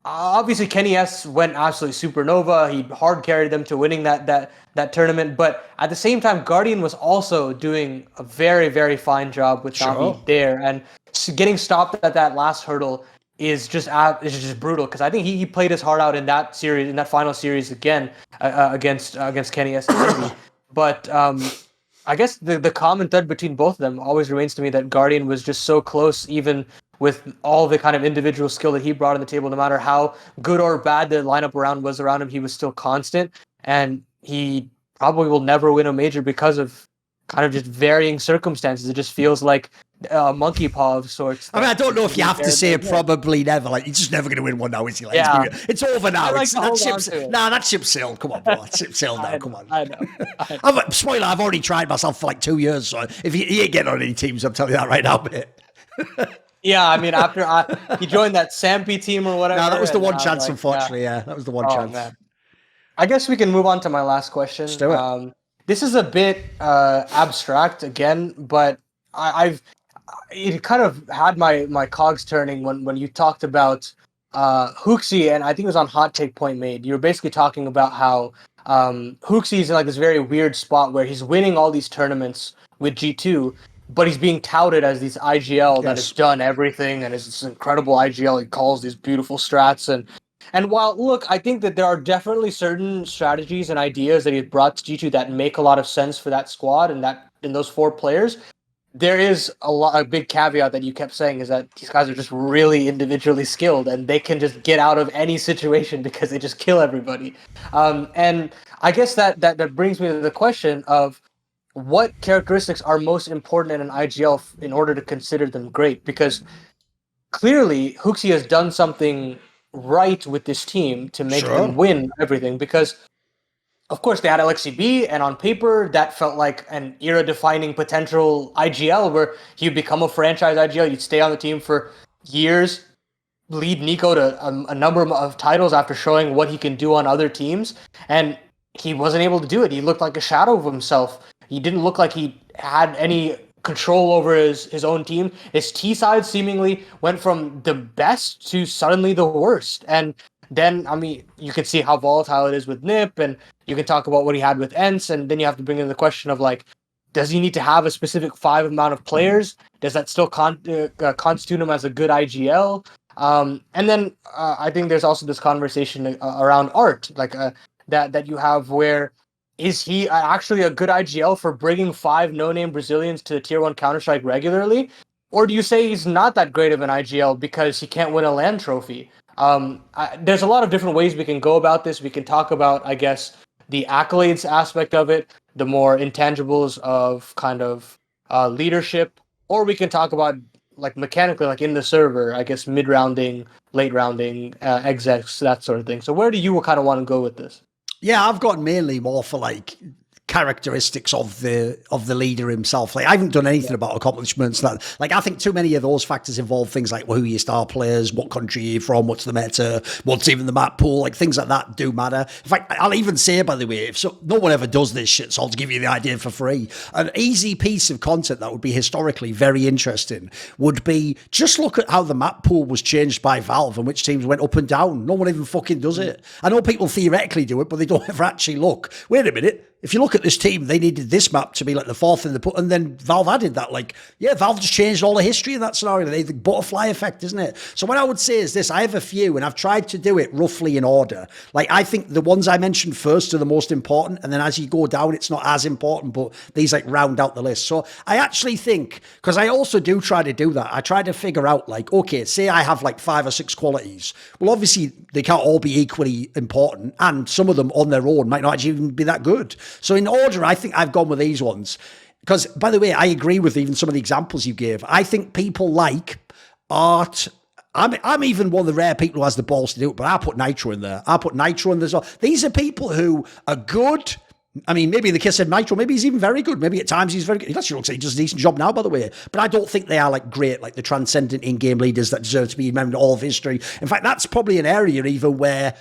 obviously Kenny S went absolutely supernova. He hard carried them to winning that tournament, but at the same time Guardian was also doing a very, very fine job with Navi there, and getting stopped at that last hurdle is just brutal, because I think he played his heart out in that series, in that final series again against Kenny S. But I guess the common thread between both of them always remains to me that Guardian was just so close, even with all the kind of individual skill that he brought on the table. No matter how good or bad the lineup around him, he was still constant, and he probably will never win a major because of kind of just varying circumstances. It just feels like monkey paw of sorts. I mean, I don't know if you have to say probably never. Like, he's just never going to win one now, is he? Like, it's over now. That ship's sailed. Come on, bro. That ship's sailed now. Come on. I know. Spoiler, I've already tried myself for like 2 years, so if he ain't getting on any teams, I'm telling you that right now, mate. Yeah, I mean, after he joined that Sampi team or whatever. No, that was the one chance, unfortunately. Yeah, that was the one chance. Man. I guess we can move on to my last question. Let's do it. This is a bit abstract again, but it kind of had my cogs turning when you talked about Hooksy, and I think it was on Hot Take Point Made. You were basically talking about how Hooksy is in like this very weird spot where he's winning all these tournaments with G2, but he's being touted as this IGL that has done everything and is this incredible IGL. He calls these beautiful strats, and while, look, I think that there are definitely certain strategies and ideas that he brought to G2 that make a lot of sense for that squad and in those 4 players, there is a big caveat that you kept saying, is that these guys are just really individually skilled and they can just get out of any situation because they just kill everybody. And I guess that brings me to the question of what characteristics are most important in an IGL in order to consider them great, because clearly Hooksy has done something right with this team to make them win everything, because of course they had LXCB, and on paper that felt like an era defining potential IGL where he'd become a franchise IGL. You'd stay on the team for years lead Nico to a number of titles after showing what he can do on other teams, and he wasn't able to do it. He looked like a shadow of himself. He didn't look like he had any control over his own team. His T side seemingly went from the best to suddenly the worst. And then, I mean, you can see how volatile it is with Nip, and you can talk about what he had with Ents, and then you have to bring in the question of like, does he need to have a specific 5 amount of players? Does that still constitute him as a good IGL? And then I think there's also this conversation around art, like that you have where is he actually a good IGL for bringing 5 no-name Brazilians to the Tier 1 Counter-Strike regularly? Or do you say he's not that great of an IGL because he can't win a LAN trophy? There's a lot of different ways we can go about this. We can talk about, I guess, the accolades aspect of it, the more intangibles of kind of leadership, or we can talk about like mechanically, like in the server, I guess mid-rounding, late-rounding, execs, that sort of thing. So where do you kind of want to go with this? Yeah, I've gone mainly more for like characteristics of the leader himself. Like I haven't done anything about accomplishments. That like I think too many of those factors involve things like who are your star players, what country are you from, what's the meta, what's even the map pool, like things like that do matter. In fact, I'll even say, by the way, if no one ever does this shit, so I'll give you the idea for free. An easy piece of content that would be historically very interesting would be just look at how the map pool was changed by Valve and which teams went up and down. No one even fucking does it. I know people theoretically do it, but they don't ever actually look. Wait a minute. If you look at this team, they needed this map to be like the 4th in the put, and then Valve added that. Like, yeah, Valve just changed all the history in that scenario. The butterfly effect, isn't it? So what I would say is this: I have a few, and I've tried to do it roughly in order. Like, I think the ones I mentioned first are the most important, and then as you go down, it's not as important. But these like round out the list. So I actually think, because I also do try to do that, I try to figure out like, okay, say I have like 5 or 6 qualities. Well, obviously they can't all be equally important, and some of them on their own might not actually even be that good. So in order, I think I've gone with these ones. Because, by the way, I agree with even some of the examples you gave. I think people like art. I'm even one of the rare people who has the balls to do it, but I put Nitro in there. I put Nitro in there as well. These are people who are good. I mean, maybe in the case of Nitro, maybe he's even very good. Maybe at times he's very good. He actually looks like he does a decent job now, by the way. But I don't think they are like great, like the transcendent in-game leaders that deserve to be remembered all of history. In fact, that's probably an area even where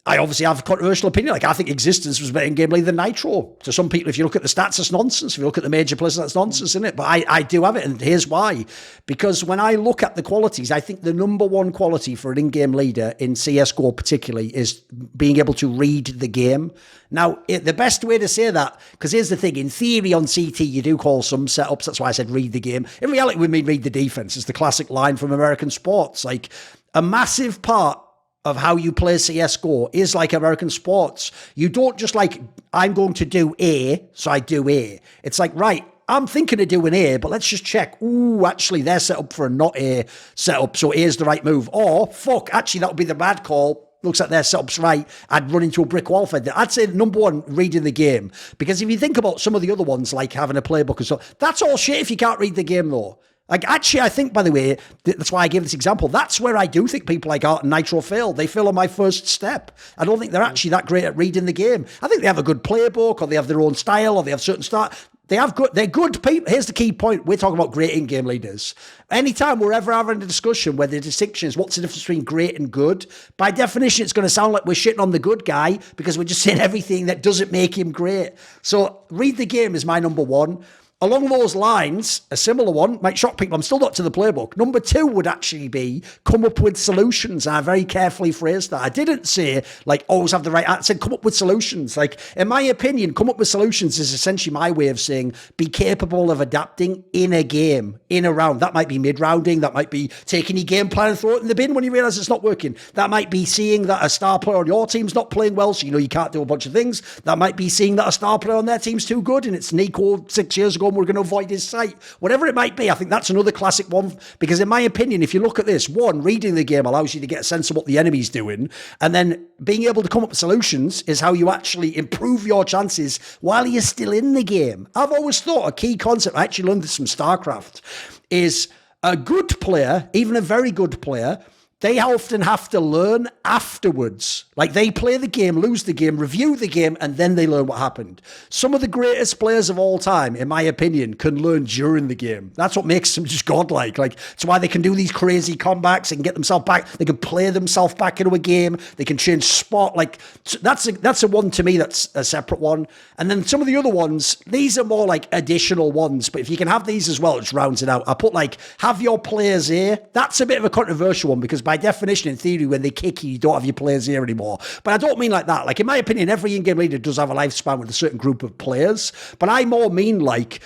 I obviously have a controversial opinion. Like, I think Existence was better in game league than Nitro. To some people, if you look at the stats, it's nonsense. If you look at the major players, that's nonsense, isn't it? But I do have it, and here's why. Because when I look at the qualities, I think the number one quality for an in-game leader in CSGO particularly is being able to read the game. Now, the best way to say that, because here's the thing, in theory on CT, you do call some setups, that's why I said read the game. In reality, we mean read the defense. It's the classic line from American sports. Like, a massive part of how you play CSGO is like American sports. You don't just like, I'm going to do A, so I do A. It's like, right, I'm thinking of doing A, but let's just check. Ooh, actually, they're set up for a not A setup, so A is the right move. Or, fuck, actually, that would be the bad call. Looks like their setup's right. I'd run into a brick wall for that. I'd say number one, reading the game. Because if you think about some of the other ones, like having a playbook and stuff, that's all shit if you can't read the game, though. Like, actually, I think, by the way, that's why I gave this example. That's where I do think people like Art and Nitro fail. They fail on my first step. I don't think they're actually that great at reading the game. I think they have a good playbook, or they have their own style, or they have certain start. They're good people. Here's the key point. We're talking about great in-game leaders. Anytime we're ever having a discussion where the distinction is what's the difference between great and good, by definition, it's going to sound like we're shitting on the good guy because we're just saying everything that doesn't make him great. So read the game is my number one. Along those lines, a similar one might shock people. I'm still not to the playbook. Number two would actually be come up with solutions. And I very carefully phrased that. I didn't say, like, always have the right answer. I said, come up with solutions. Like, in my opinion, come up with solutions is essentially my way of saying be capable of adapting in a game, in a round. That might be mid-rounding. That might be taking your game plan and throw it in the bin when you realise it's not working. That might be seeing that a star player on your team's not playing well, so you know you can't do a bunch of things. That might be seeing that a star player on their team's too good and it's Nico 6 years ago and we're going to avoid his sight. Whatever it might be, I think that's another classic one because in my opinion, if you look at this, one, reading the game allows you to get a sense of what the enemy's doing, and then being able to come up with solutions is how you actually improve your chances while you're still in the game. I've always thought a key concept, I actually learned this from StarCraft, is a good player, even a very good player, they often have to learn afterwards. Like they play the game, lose the game, review the game, and then they learn what happened. Some of the greatest players of all time, in my opinion, can learn during the game. That's what makes them just godlike. Like it's why they can do these crazy comebacks. They can get themselves back. They can play themselves back into a game. They can change spot. Like that's a one to me. That's a separate one. And then some of the other ones, these are more like additional ones. But if you can have these as well, it just rounds it out. I put like have your players here. That's a bit of a controversial one because by definition, in theory, when they kick you, you don't have your players here anymore. But I don't mean like that. Like, in my opinion, every in-game leader does have a lifespan with a certain group of players. But I more mean like,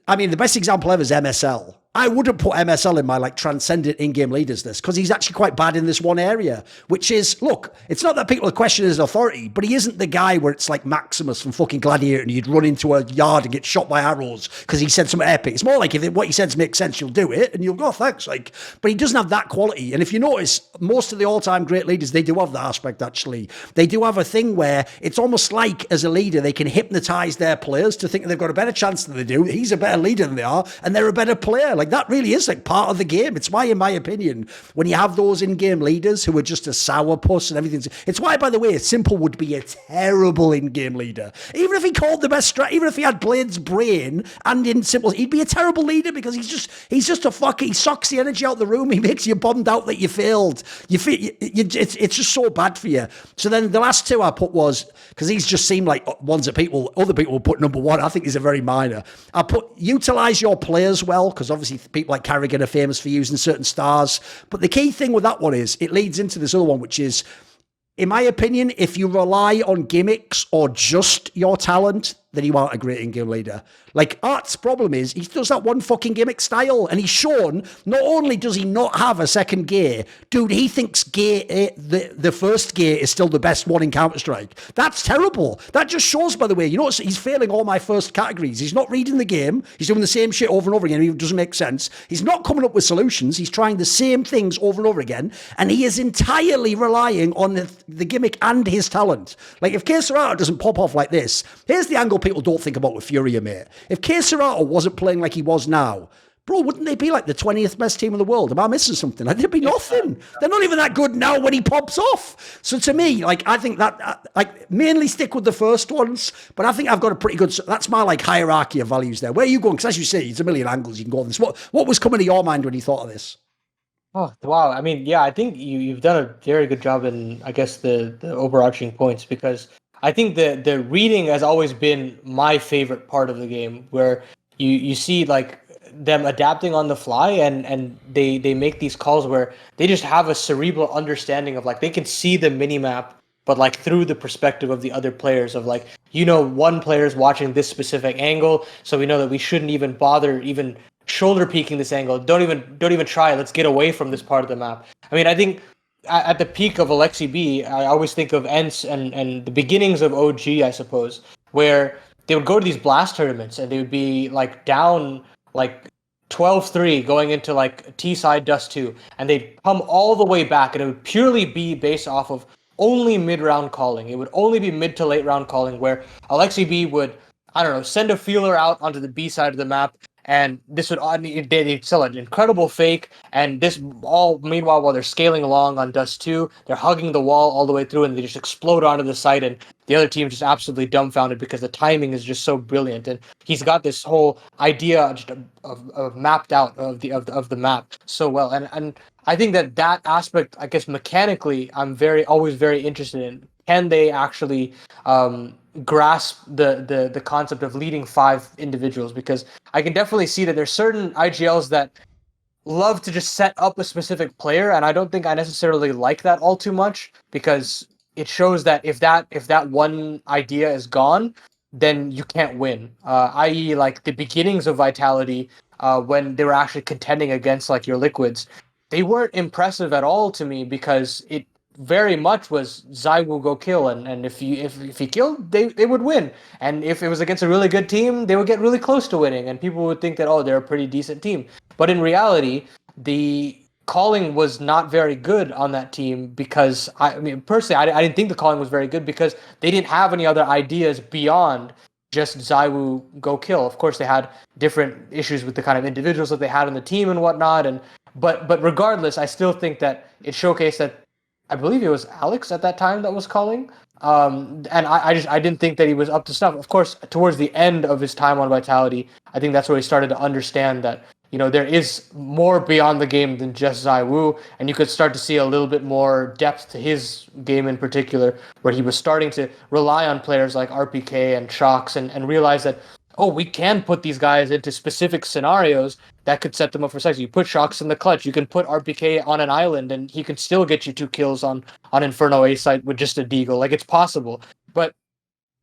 I mean, the best example ever is MSL. I wouldn't put MSL in my like transcendent in-game leaders list because he's actually quite bad in this one area, which is, look, it's not that people are questioning his authority, but he isn't the guy where it's like Maximus from fucking Gladiator and you'd run into a yard and get shot by arrows because he said something epic. It's more like if what he says makes sense, you'll do it and you'll go, thanks. Like, but he doesn't have that quality. And if you notice, most of the all-time great leaders, they do have that aspect actually. They do have a thing where it's almost like as a leader, they can hypnotize their players to think they've got a better chance than they do. He's a better leader than they are and they're a better player. Like that really is like part of the game. It's why, in my opinion, when you have those in-game leaders who are just a sourpuss and everything, it's why, by the way, Simple would be a terrible in-game leader. Even if he called the best strat, even if he had Blade's brain and in Simple, he'd be a terrible leader because he's just a fuck. He sucks the energy out of the room. He makes you bummed out that you failed. It's just so bad for you. So then the last two I put was, because these just seem like ones that other people will put number one. I think these are very minor. I put utilize your players well, because obviously people like Carrigan are famous for using certain stars. But the key thing with that one is it leads into this other one, which is, in my opinion, if you rely on gimmicks or just your talent, then you aren't a great in-game leader. Like, Art's problem is he does that one fucking gimmick style, and he's shown not only does he not have a second gear, dude, he thinks the first gear is still the best one in Counter-Strike. That's terrible. That just shows, by the way, you know, he's failing all my first categories. He's not reading the game. He's doing the same shit over and over again. It doesn't make sense. He's not coming up with solutions. He's trying the same things over and over again, and he is entirely relying on the gimmick and his talent. Like, if KSCERATO doesn't pop off like this, here's the angle people don't think about with Furia, mate. If KSCERATO wasn't playing like he was now, bro, wouldn't they be like the 20th best team in the world? Am I missing something? Like, there'd be nothing. They're not even that good now when he pops off. So to me, like, I think that, like, mainly stick with the first ones, but I think I've got a pretty good, that's my, like, hierarchy of values there. Where are you going? Because as you say, it's a million angles you can go on this. What was coming to your mind when you thought of this? Oh, wow. I mean, yeah, I think you've done a very good job in, I guess, the overarching points, because I think the reading has always been my favorite part of the game, where you see like them adapting on the fly and they make these calls where they just have a cerebral understanding of like they can see the mini map, but like through the perspective of the other players of like, you know, one player's watching this specific angle, so we know that we shouldn't even bother even shoulder peeking this angle. Don't even try. Let's get away from this part of the map. I mean, I think at the peak of Alexi B, I always think of ENCE and the beginnings of OG, I suppose, where they would go to these blast tournaments and they would be like down like 12-3 going into like T-side Dust 2, and they'd come all the way back, and it would purely be based off of only mid-round calling. It would only be mid to late round calling, where Alexi B would, I don't know, send a feeler out onto the B side of the map, and this would they'd sell an incredible fake, and this all meanwhile while they're scaling along on Dust 2, they're hugging the wall all the way through, and they just explode onto the site, and the other team just absolutely dumbfounded because the timing is just so brilliant, and he's got this whole idea just of mapped out of the map so well, and I think that aspect, I guess mechanically, I'm always very interested in. Can they actually grasp the concept of leading 5 individuals? Because I can definitely see that there's certain IGLs that love to just set up a specific player, and I don't think I necessarily like that all too much, because it shows that if that one idea is gone, then you can't win. I.e., like the beginnings of Vitality, when they were actually contending against like your Liquids, they weren't impressive at all to me, because it very much was Zai will go kill, and if he killed, they would win, and if it was against a really good team, they would get really close to winning, and people would think that, oh, they're a pretty decent team. But in reality, the calling was not very good on that team, because I mean personally, I didn't think the calling was very good, because they didn't have any other ideas beyond just ZywOo go kill. Of course, they had different issues with the kind of individuals that they had on the team and whatnot, But regardless, I still think that it showcased that I believe it was Alex at that time that was calling. And I didn't think that he was up to snuff. Of course, towards the end of his time on Vitality, I think that's where he started to understand that, you know, there is more beyond the game than just ZywOo, and you could start to see a little bit more depth to his game in particular, where he was starting to rely on players like RPK and Shocks and realize that, oh, we can put these guys into specific scenarios that could set them up for success. You put Shocks in the clutch, you can put RPK on an island, and he can still get you 2 kills on Inferno A site with just a deagle. Like, it's possible. But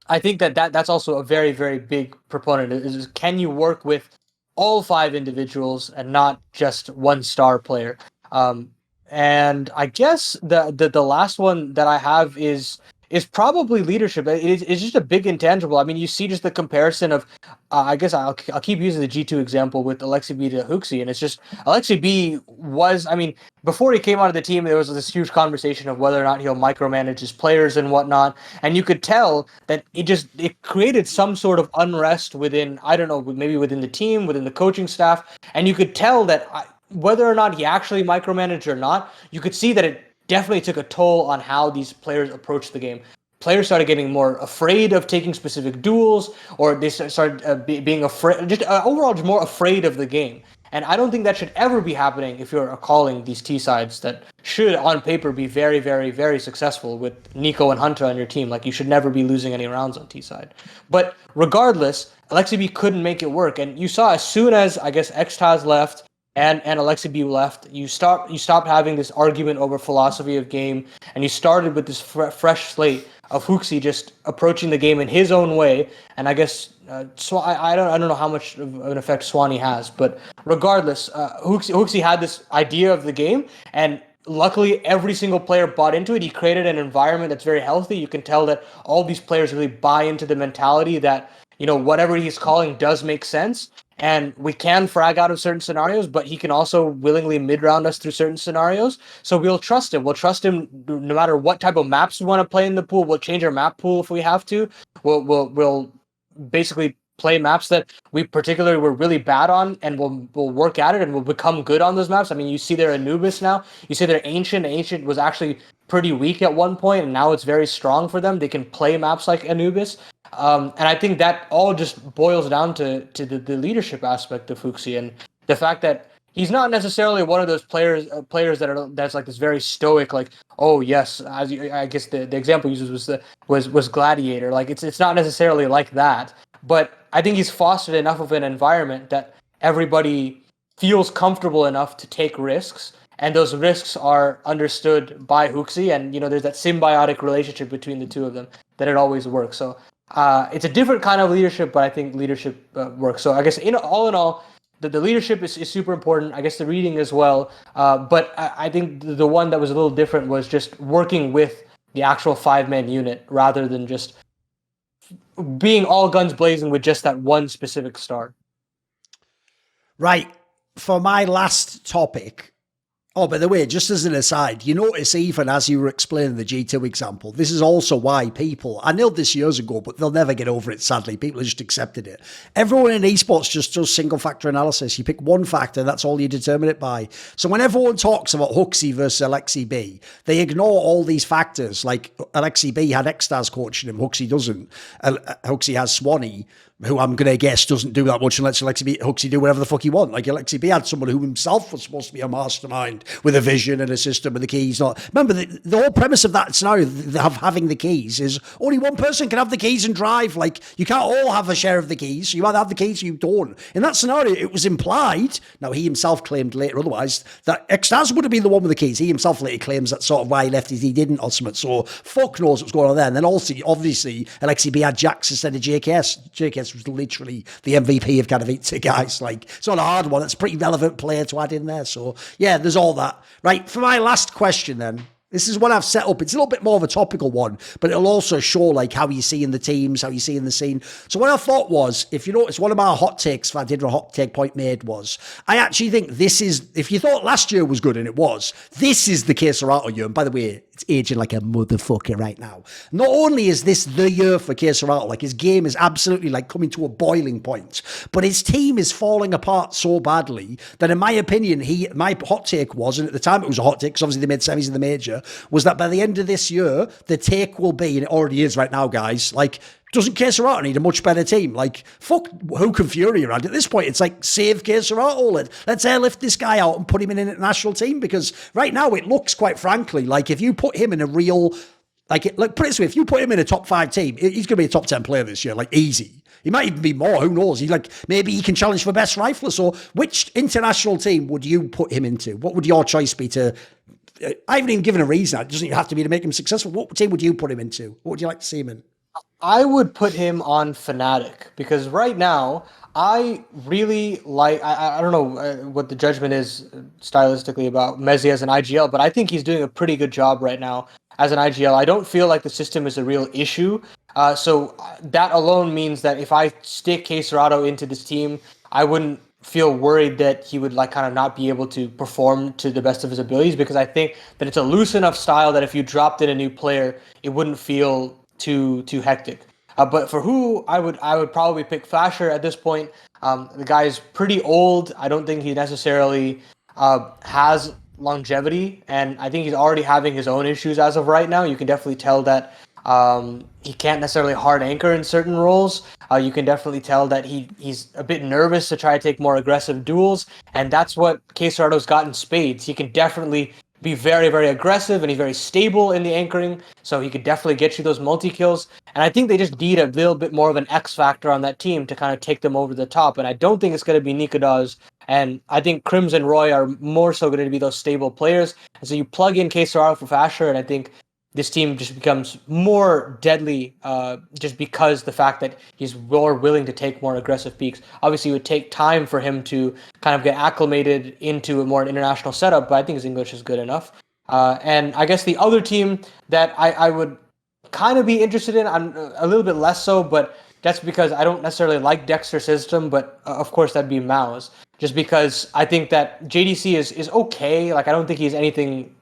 I think that's also a very, very big proponent is can you work with all 5 individuals and not just one star player? And I guess the last one that I have is probably leadership. It's just a big intangible. I mean, you see just the comparison of, I guess I'll keep using the G2 example with Alexi B to Huxi, and it's just Alexi B was, I mean, before he came out of the team, there was this huge conversation of whether or not he'll micromanage his players and whatnot, and you could tell that it created some sort of unrest within, I don't know, maybe within the team, within the coaching staff, and you could tell that whether or not he actually micromanaged or not, you could see that it definitely took a toll on how these players approached the game. Players started getting more afraid of taking specific duels, or they started being afraid, just overall just more afraid of the game. And I don't think that should ever be happening if you're calling these T sides that should, on paper, be very, very, very successful with Nico and Hunter on your team. Like, you should never be losing any rounds on T side. But regardless, Alexi B couldn't make it work. And you saw as soon as, I guess, Xtaz left, and Alexi B left, you stopped having this argument over philosophy of game, and you started with this fresh slate of Huxi just approaching the game in his own way. And I guess I don't know how much of an effect Swanee has, but regardless, Huxi had this idea of the game, and luckily every single player bought into it. He created an environment that's very healthy. You can tell that all these players really buy into the mentality that, you know, whatever he's calling does make sense. And we can frag out of certain scenarios, but he can also willingly mid-round us through certain scenarios. So we'll trust him. We'll trust him no matter what type of maps we want to play in the pool. We'll change our map pool if we have to. We'll basically play maps that we particularly were really bad on, and we'll work at it and we'll become good on those maps. I mean, you see they're Anubis now. You see they're Ancient. Ancient was actually pretty weak at one point, and now it's very strong for them. They can play maps like Anubis. And I think that all just boils down to the leadership aspect of Huxi, and the fact that he's not necessarily one of those players that's like this very stoic, like, oh yes, I guess the example uses was Gladiator. Like, it's not necessarily like that, but I think he's fostered enough of an environment that everybody feels comfortable enough to take risks, and those risks are understood by Huxi, and, you know, there's that symbiotic relationship between the two of them that it always works. So it's a different kind of leadership, but I think leadership works. So I guess all in all, the leadership is super important. I guess the reading as well. But I think the one that was a little different was just working with the actual 5-man unit rather than just being all guns blazing with just that one specific star. Right. For my last topic, oh, by the way, just as an aside, you notice even as you were explaining the G2 example, this is also why people, I nailed this years ago, but they'll never get over it, sadly. People have just accepted it. Everyone in esports just does single factor analysis. You pick one factor, that's all you determine it by. So when everyone talks about Huxi versus Alexi B, they ignore all these factors. Like, Alexi B had Xtaz coaching him, Huxi doesn't. Huxi has Swanee, who I'm going to guess doesn't do that much and lets Huxi do whatever the fuck he wants. Like, Alexi B had someone who himself was supposed to be a mastermind with a vision and a system and the keys. Remember, the whole premise of that scenario of having the keys is only one person can have the keys and drive. Like, you can't all have a share of the keys. So you either have the keys or you don't. In that scenario, it was implied, now he himself claimed later otherwise, that Xtaz would have been the one with the keys. He himself later claims that's sort of why he left it. He didn't ultimate. So fuck knows what's going on there. And then also, obviously, Alexi B had Jax instead of JKS. JKS was literally the MVP of kind of each guys. Like, it's not a hard one. It's a pretty relevant player to add in there. So yeah, there's all that. Right, for my last question then, This is what I've set up. It's a little bit more of a topical one, but it'll also show like how you see in the teams, how you see in the scene. So what I thought was, if you notice, one of my hot takes, if I did a hot take point made, was I actually think this is, if you thought last year was good, and it was, this is the KSCERATO year. And by the way, it's aging like a motherfucker right now. Not only is this the year for KSCERATO, like his game is absolutely like coming to a boiling point, but his team is falling apart so badly that in my opinion, my hot take was, and at the time it was a hot take because obviously they made semis in the major, was that by the end of this year, the take will be, and it already is right now, guys, like, doesn't KSCERATO need a much better team? Like, fuck Hook and Fury around. At this point, it's like, save KSCERATO. Let's airlift this guy out and put him in an international team, because right now it looks, quite frankly, like if you put him in a real, like put it this way, if you put him in a top 5 team, he's going to be a top 10 player this year, like easy. He might even be more, who knows? Maybe he can challenge for best rifler. So which international team would you put him into? What would your choice be to... I haven't even given a reason. It doesn't have to be to make him successful. What team would you put him into? What would you like to see him in? I would put him on Fnatic, because right now I really like. I don't know what the judgment is stylistically about Mezzi as an IGL, but I think he's doing a pretty good job right now as an IGL. I don't feel like the system is a real issue. So that alone means that if I stick KSCERATO into this team, I wouldn't feel worried that he would like kind of not be able to perform to the best of his abilities, because I think that it's a loose enough style that if you dropped in a new player, it wouldn't feel too hectic. But for who I would probably pick Fasher at this point. The guy's pretty old. I don't think he necessarily has longevity, and I think he's already having his own issues as of right now. You can definitely tell that he can't necessarily hard anchor in certain roles. You can definitely tell that he's a bit nervous to try to take more aggressive duels, and that's what KSCERATO's got in spades. He can definitely be very, very aggressive, and he's very stable in the anchoring, so he could definitely get you those multi-kills. And I think they just need a little bit more of an X factor on that team to kind of take them over the top, and I don't think it's going to be Nikadaz, and I think Crims and Roy are more so going to be those stable players. And so you plug in KSCERATO for Fasher, and I think this team just becomes more deadly just because the fact that he's more willing to take more aggressive peaks. Obviously, it would take time for him to kind of get acclimated into a more international setup, but I think his English is good enough. And I guess the other team that I would kind of be interested in, I'm a little bit less so, but that's because I don't necessarily like Dexter's system, but of course that'd be Mao's. Just because I think that JDC is okay. Like, I don't think he's anything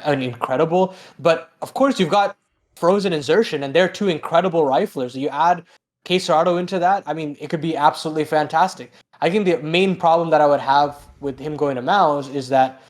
incredible, but of course you've got Frozen and Xerxin, and they're two incredible riflers. You add KSCERATO into that, I mean, it could be absolutely fantastic. I think the main problem that I would have with him going to Mao's is that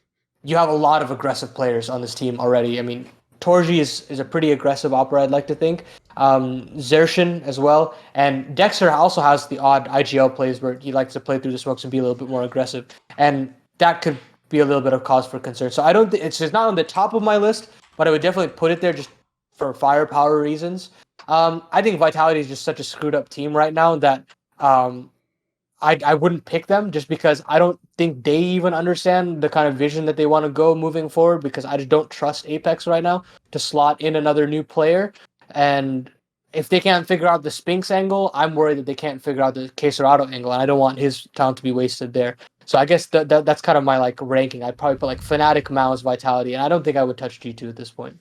you have a lot of aggressive players on this team already. I mean, Torji is a pretty aggressive opera, I'd like to think. Xerxin as well, and Dexter also has the odd IGL plays where he likes to play through the smokes and be a little bit more aggressive, and that could be a little bit of cause for concern. So I don't think it's just not on the top of my list, but I would definitely put it there just for firepower reasons. I think Vitality is just such a screwed up team right now that I wouldn't pick them, just because I don't think they even understand the kind of vision that they want to go moving forward, because I just don't trust Apex right now to slot in another new player. And if they can't figure out the Spinks angle, I'm worried that they can't figure out the KSCERATO angle, and I don't want his talent to be wasted there. So I guess that's kind of my like ranking. I'd probably put like Fnatic, Mao's, Vitality, and I don't think I would touch G2 at this point.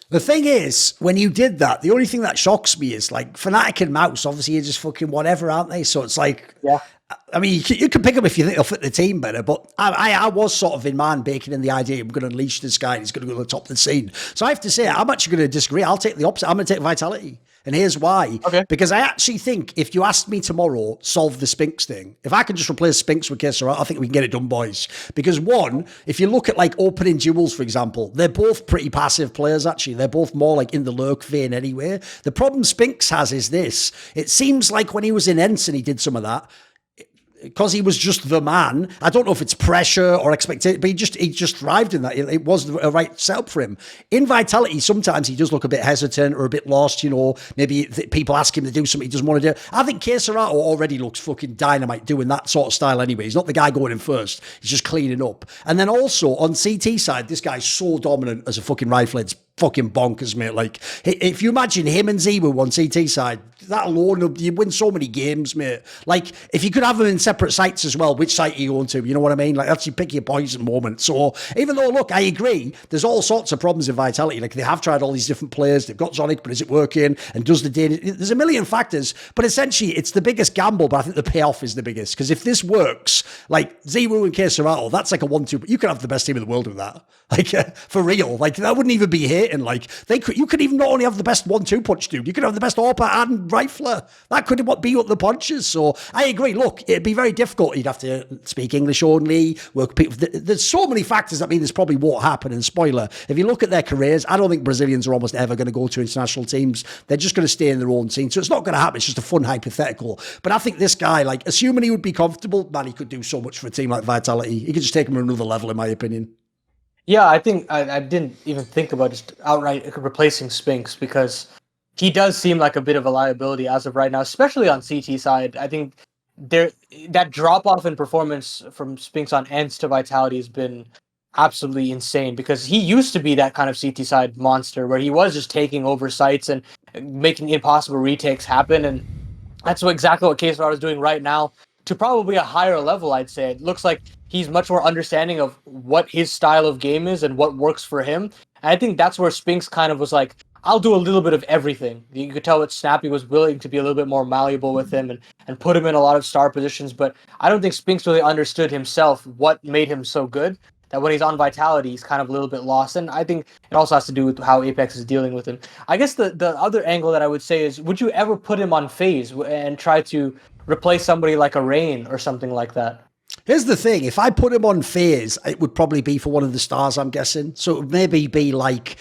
The thing is, when you did that, the only thing that shocks me is like Fnatic and Mouse, obviously you're just fucking whatever, aren't they? So it's like, yeah. I mean, you can pick them if you think they'll fit the team better, but I was sort of in mind baking in the idea I'm going to unleash this guy and he's going to go to the top of the scene. So I have to say, I'm actually going to disagree. I'll take the opposite. I'm going to take Vitality. And here's why. Okay. Because I actually think if you asked me tomorrow, solve the Spinks thing. If I can just replace Spinks with KSCERATO, I think we can get it done, boys. Because one, if you look at like opening duels, for example, they're both pretty passive players, actually. They're both more like in the lurk vein anyway. The problem Spinks has is this. It seems like when he was in Ensign, he did some of that. Because he was just the man. I don't know if it's pressure or expectation, but he just thrived in that. It was a right setup for him. In Vitality, sometimes he does look a bit hesitant or a bit lost, you know. Maybe people ask him to do something he doesn't want to do. I think KSCERATO already looks fucking dynamite doing that sort of style anyway. He's not the guy going in first. He's just cleaning up. And then also, on CT side, this guy's so dominant as a fucking rifler. It's fucking bonkers, mate. Like, if you imagine him and Ziwu on CT side, that alone, you win so many games, mate. Like, if you could have them in separate sites as well, which site are you going to? You know what I mean? Like, actually pick your poison moment. So, even though, look, I agree, there's all sorts of problems in Vitality. Like, they have tried all these different players. They've got Zonic, but is it working? And does the data... There's a million factors, but essentially, it's the biggest gamble, but I think the payoff is the biggest. Because if this works, like, Ziwu and KSCERATO, that's like a 1-2... But you could have the best team in the world with that. Like, for real. Like, that wouldn't even be hating. Like, you could even not only have the best 1-2 punch dude, you could have the best AWP and rifler. That could be what the punches. So I agree. Look, it'd be very difficult. You'd have to speak English only. Work people. There's so many factors that mean this probably won't happen. And spoiler, if you look at their careers, I don't think Brazilians are almost ever going to go to international teams. They're just going to stay in their own scene. So it's not going to happen. It's just a fun hypothetical. But I think this guy, like, assuming he would be comfortable, man, he could do so much for a team like Vitality. He could just take him to another level, in my opinion. Yeah, I think I didn't even think about just outright replacing Spinks because he does seem like a bit of a liability as of right now, especially on CT side. I think that drop off in performance from Spinks on Ents to Vitality has been absolutely insane because he used to be that kind of CT side monster where he was just taking over sites and making impossible retakes happen, and that's exactly what KSCERATO is doing right now to probably a higher level, I'd say. It looks like he's much more understanding of what his style of game is and what works for him. And I think that's where Spinks kind of was like, I'll do a little bit of everything. You could tell that Snappy was willing to be a little bit more malleable with him and put him in a lot of star positions, but I don't think Spinks really understood himself what made him so good, that when he's on Vitality, he's kind of a little bit lost. And I think it also has to do with how Apex is dealing with him. I guess the other angle that I would say is, would you ever put him on FaZe and try to replace somebody like a Rain or something like that? Here's the thing. If I put him on FaZe, it would probably be for one of the stars, I'm guessing. So it would maybe be like,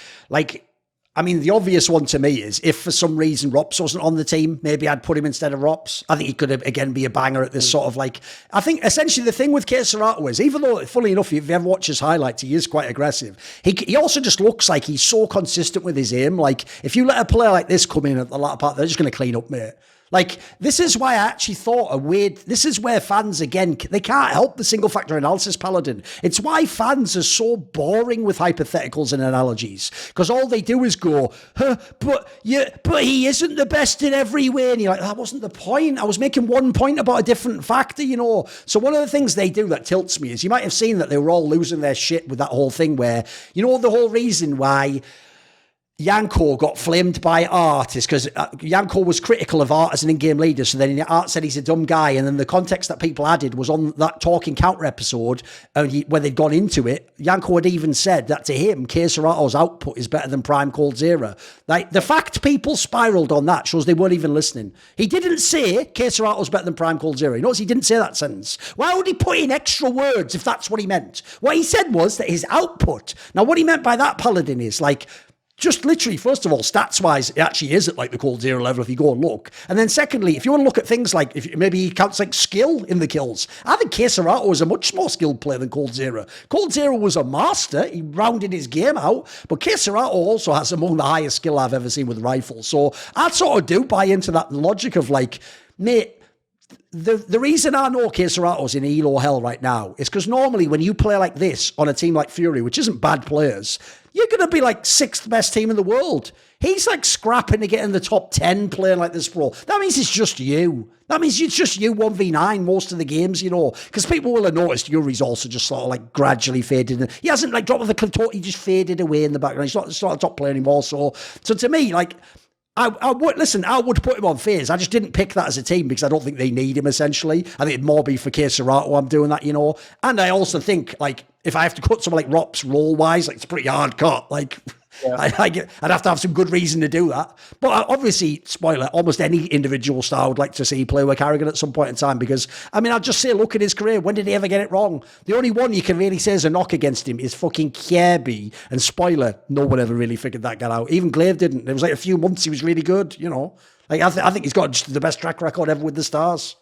I mean, the obvious one to me is if for some reason Rops wasn't on the team, maybe I'd put him instead of Rops. I think he could, again, be a banger at this sort of like... I think essentially the thing with KSCERATO is, even though, funnily enough, if you ever watch his highlights, he is quite aggressive. He also just looks like he's so consistent with his aim. Like, if you let a player like this come in at the latter part, they're just going to clean up, mate. Like, this is why I actually thought this is where fans, again, they can't help the single factor analysis, Paladin. It's why fans are so boring with hypotheticals and analogies. Because all they do is go, but he isn't the best in every way. And you're like, that wasn't the point. I was making one point about a different factor, you know. So one of the things they do that tilts me is, you might have seen that they were all losing their shit with that whole thing where, you know, the whole reason why Yanko got flamed by Art is because Yanko was critical of Art as an in-game leader, so then Art said he's a dumb guy, and then the context that people added was on that Talking Counter episode, when they'd gone into it, Yanko had even said that to him, KSCERATO's output is better than Prime ColdZera. Like, the fact people spiraled on that shows they weren't even listening. He didn't say KSCERATO's better than Prime ColdZera. Notice he didn't say that sentence. Why would he put in extra words if that's what he meant? What he said was that his output... Now, what he meant by that, Paladin, is like... Just literally, first of all, stats-wise, it actually is at like the ColdZera level if you go and look. And then secondly, if you want to look at things like, if maybe he counts like skill in the kills, I think KSCERATO is a much more skilled player than ColdZera. ColdZera was a master. He rounded his game out. But KSCERATO also has among the highest skill I've ever seen with rifles. So I sort of do buy into that logic of like, mate, the reason I know KSCERATO's in Elo hell right now is because normally when you play like this on a team like Fury, which isn't bad players, you're going to be like 6th best team in the world. He's like scrapping to get in the top 10 playing like this pro. That means it's just you. That means it's just you 1v9 most of the games, you know. Because people will have noticed Yuri's also just sort of like gradually faded. He hasn't like dropped the clip, he just faded away in the background. He's not a top player anymore. So to me, like... I would put him on FaZe. I just didn't pick that as a team because I don't think they need him, essentially. I think it'd more be for KSCERATO I'm doing that, you know. And I also think, like, if I have to cut someone like Rops role-wise, like, it's a pretty hard cut. Like, yeah. I'd have to have some good reason to do that. But obviously, spoiler, almost any individual star would like to see play with Carrigan at some point in time because, I mean, I'll just say, look at his career. When did he ever get it wrong? The only one you can really say is a knock against him is fucking Kirby. And spoiler, no one ever really figured that guy out. Even Glaive didn't. It was like a few months he was really good, you know. Like, I think he's got just the best track record ever with the stars.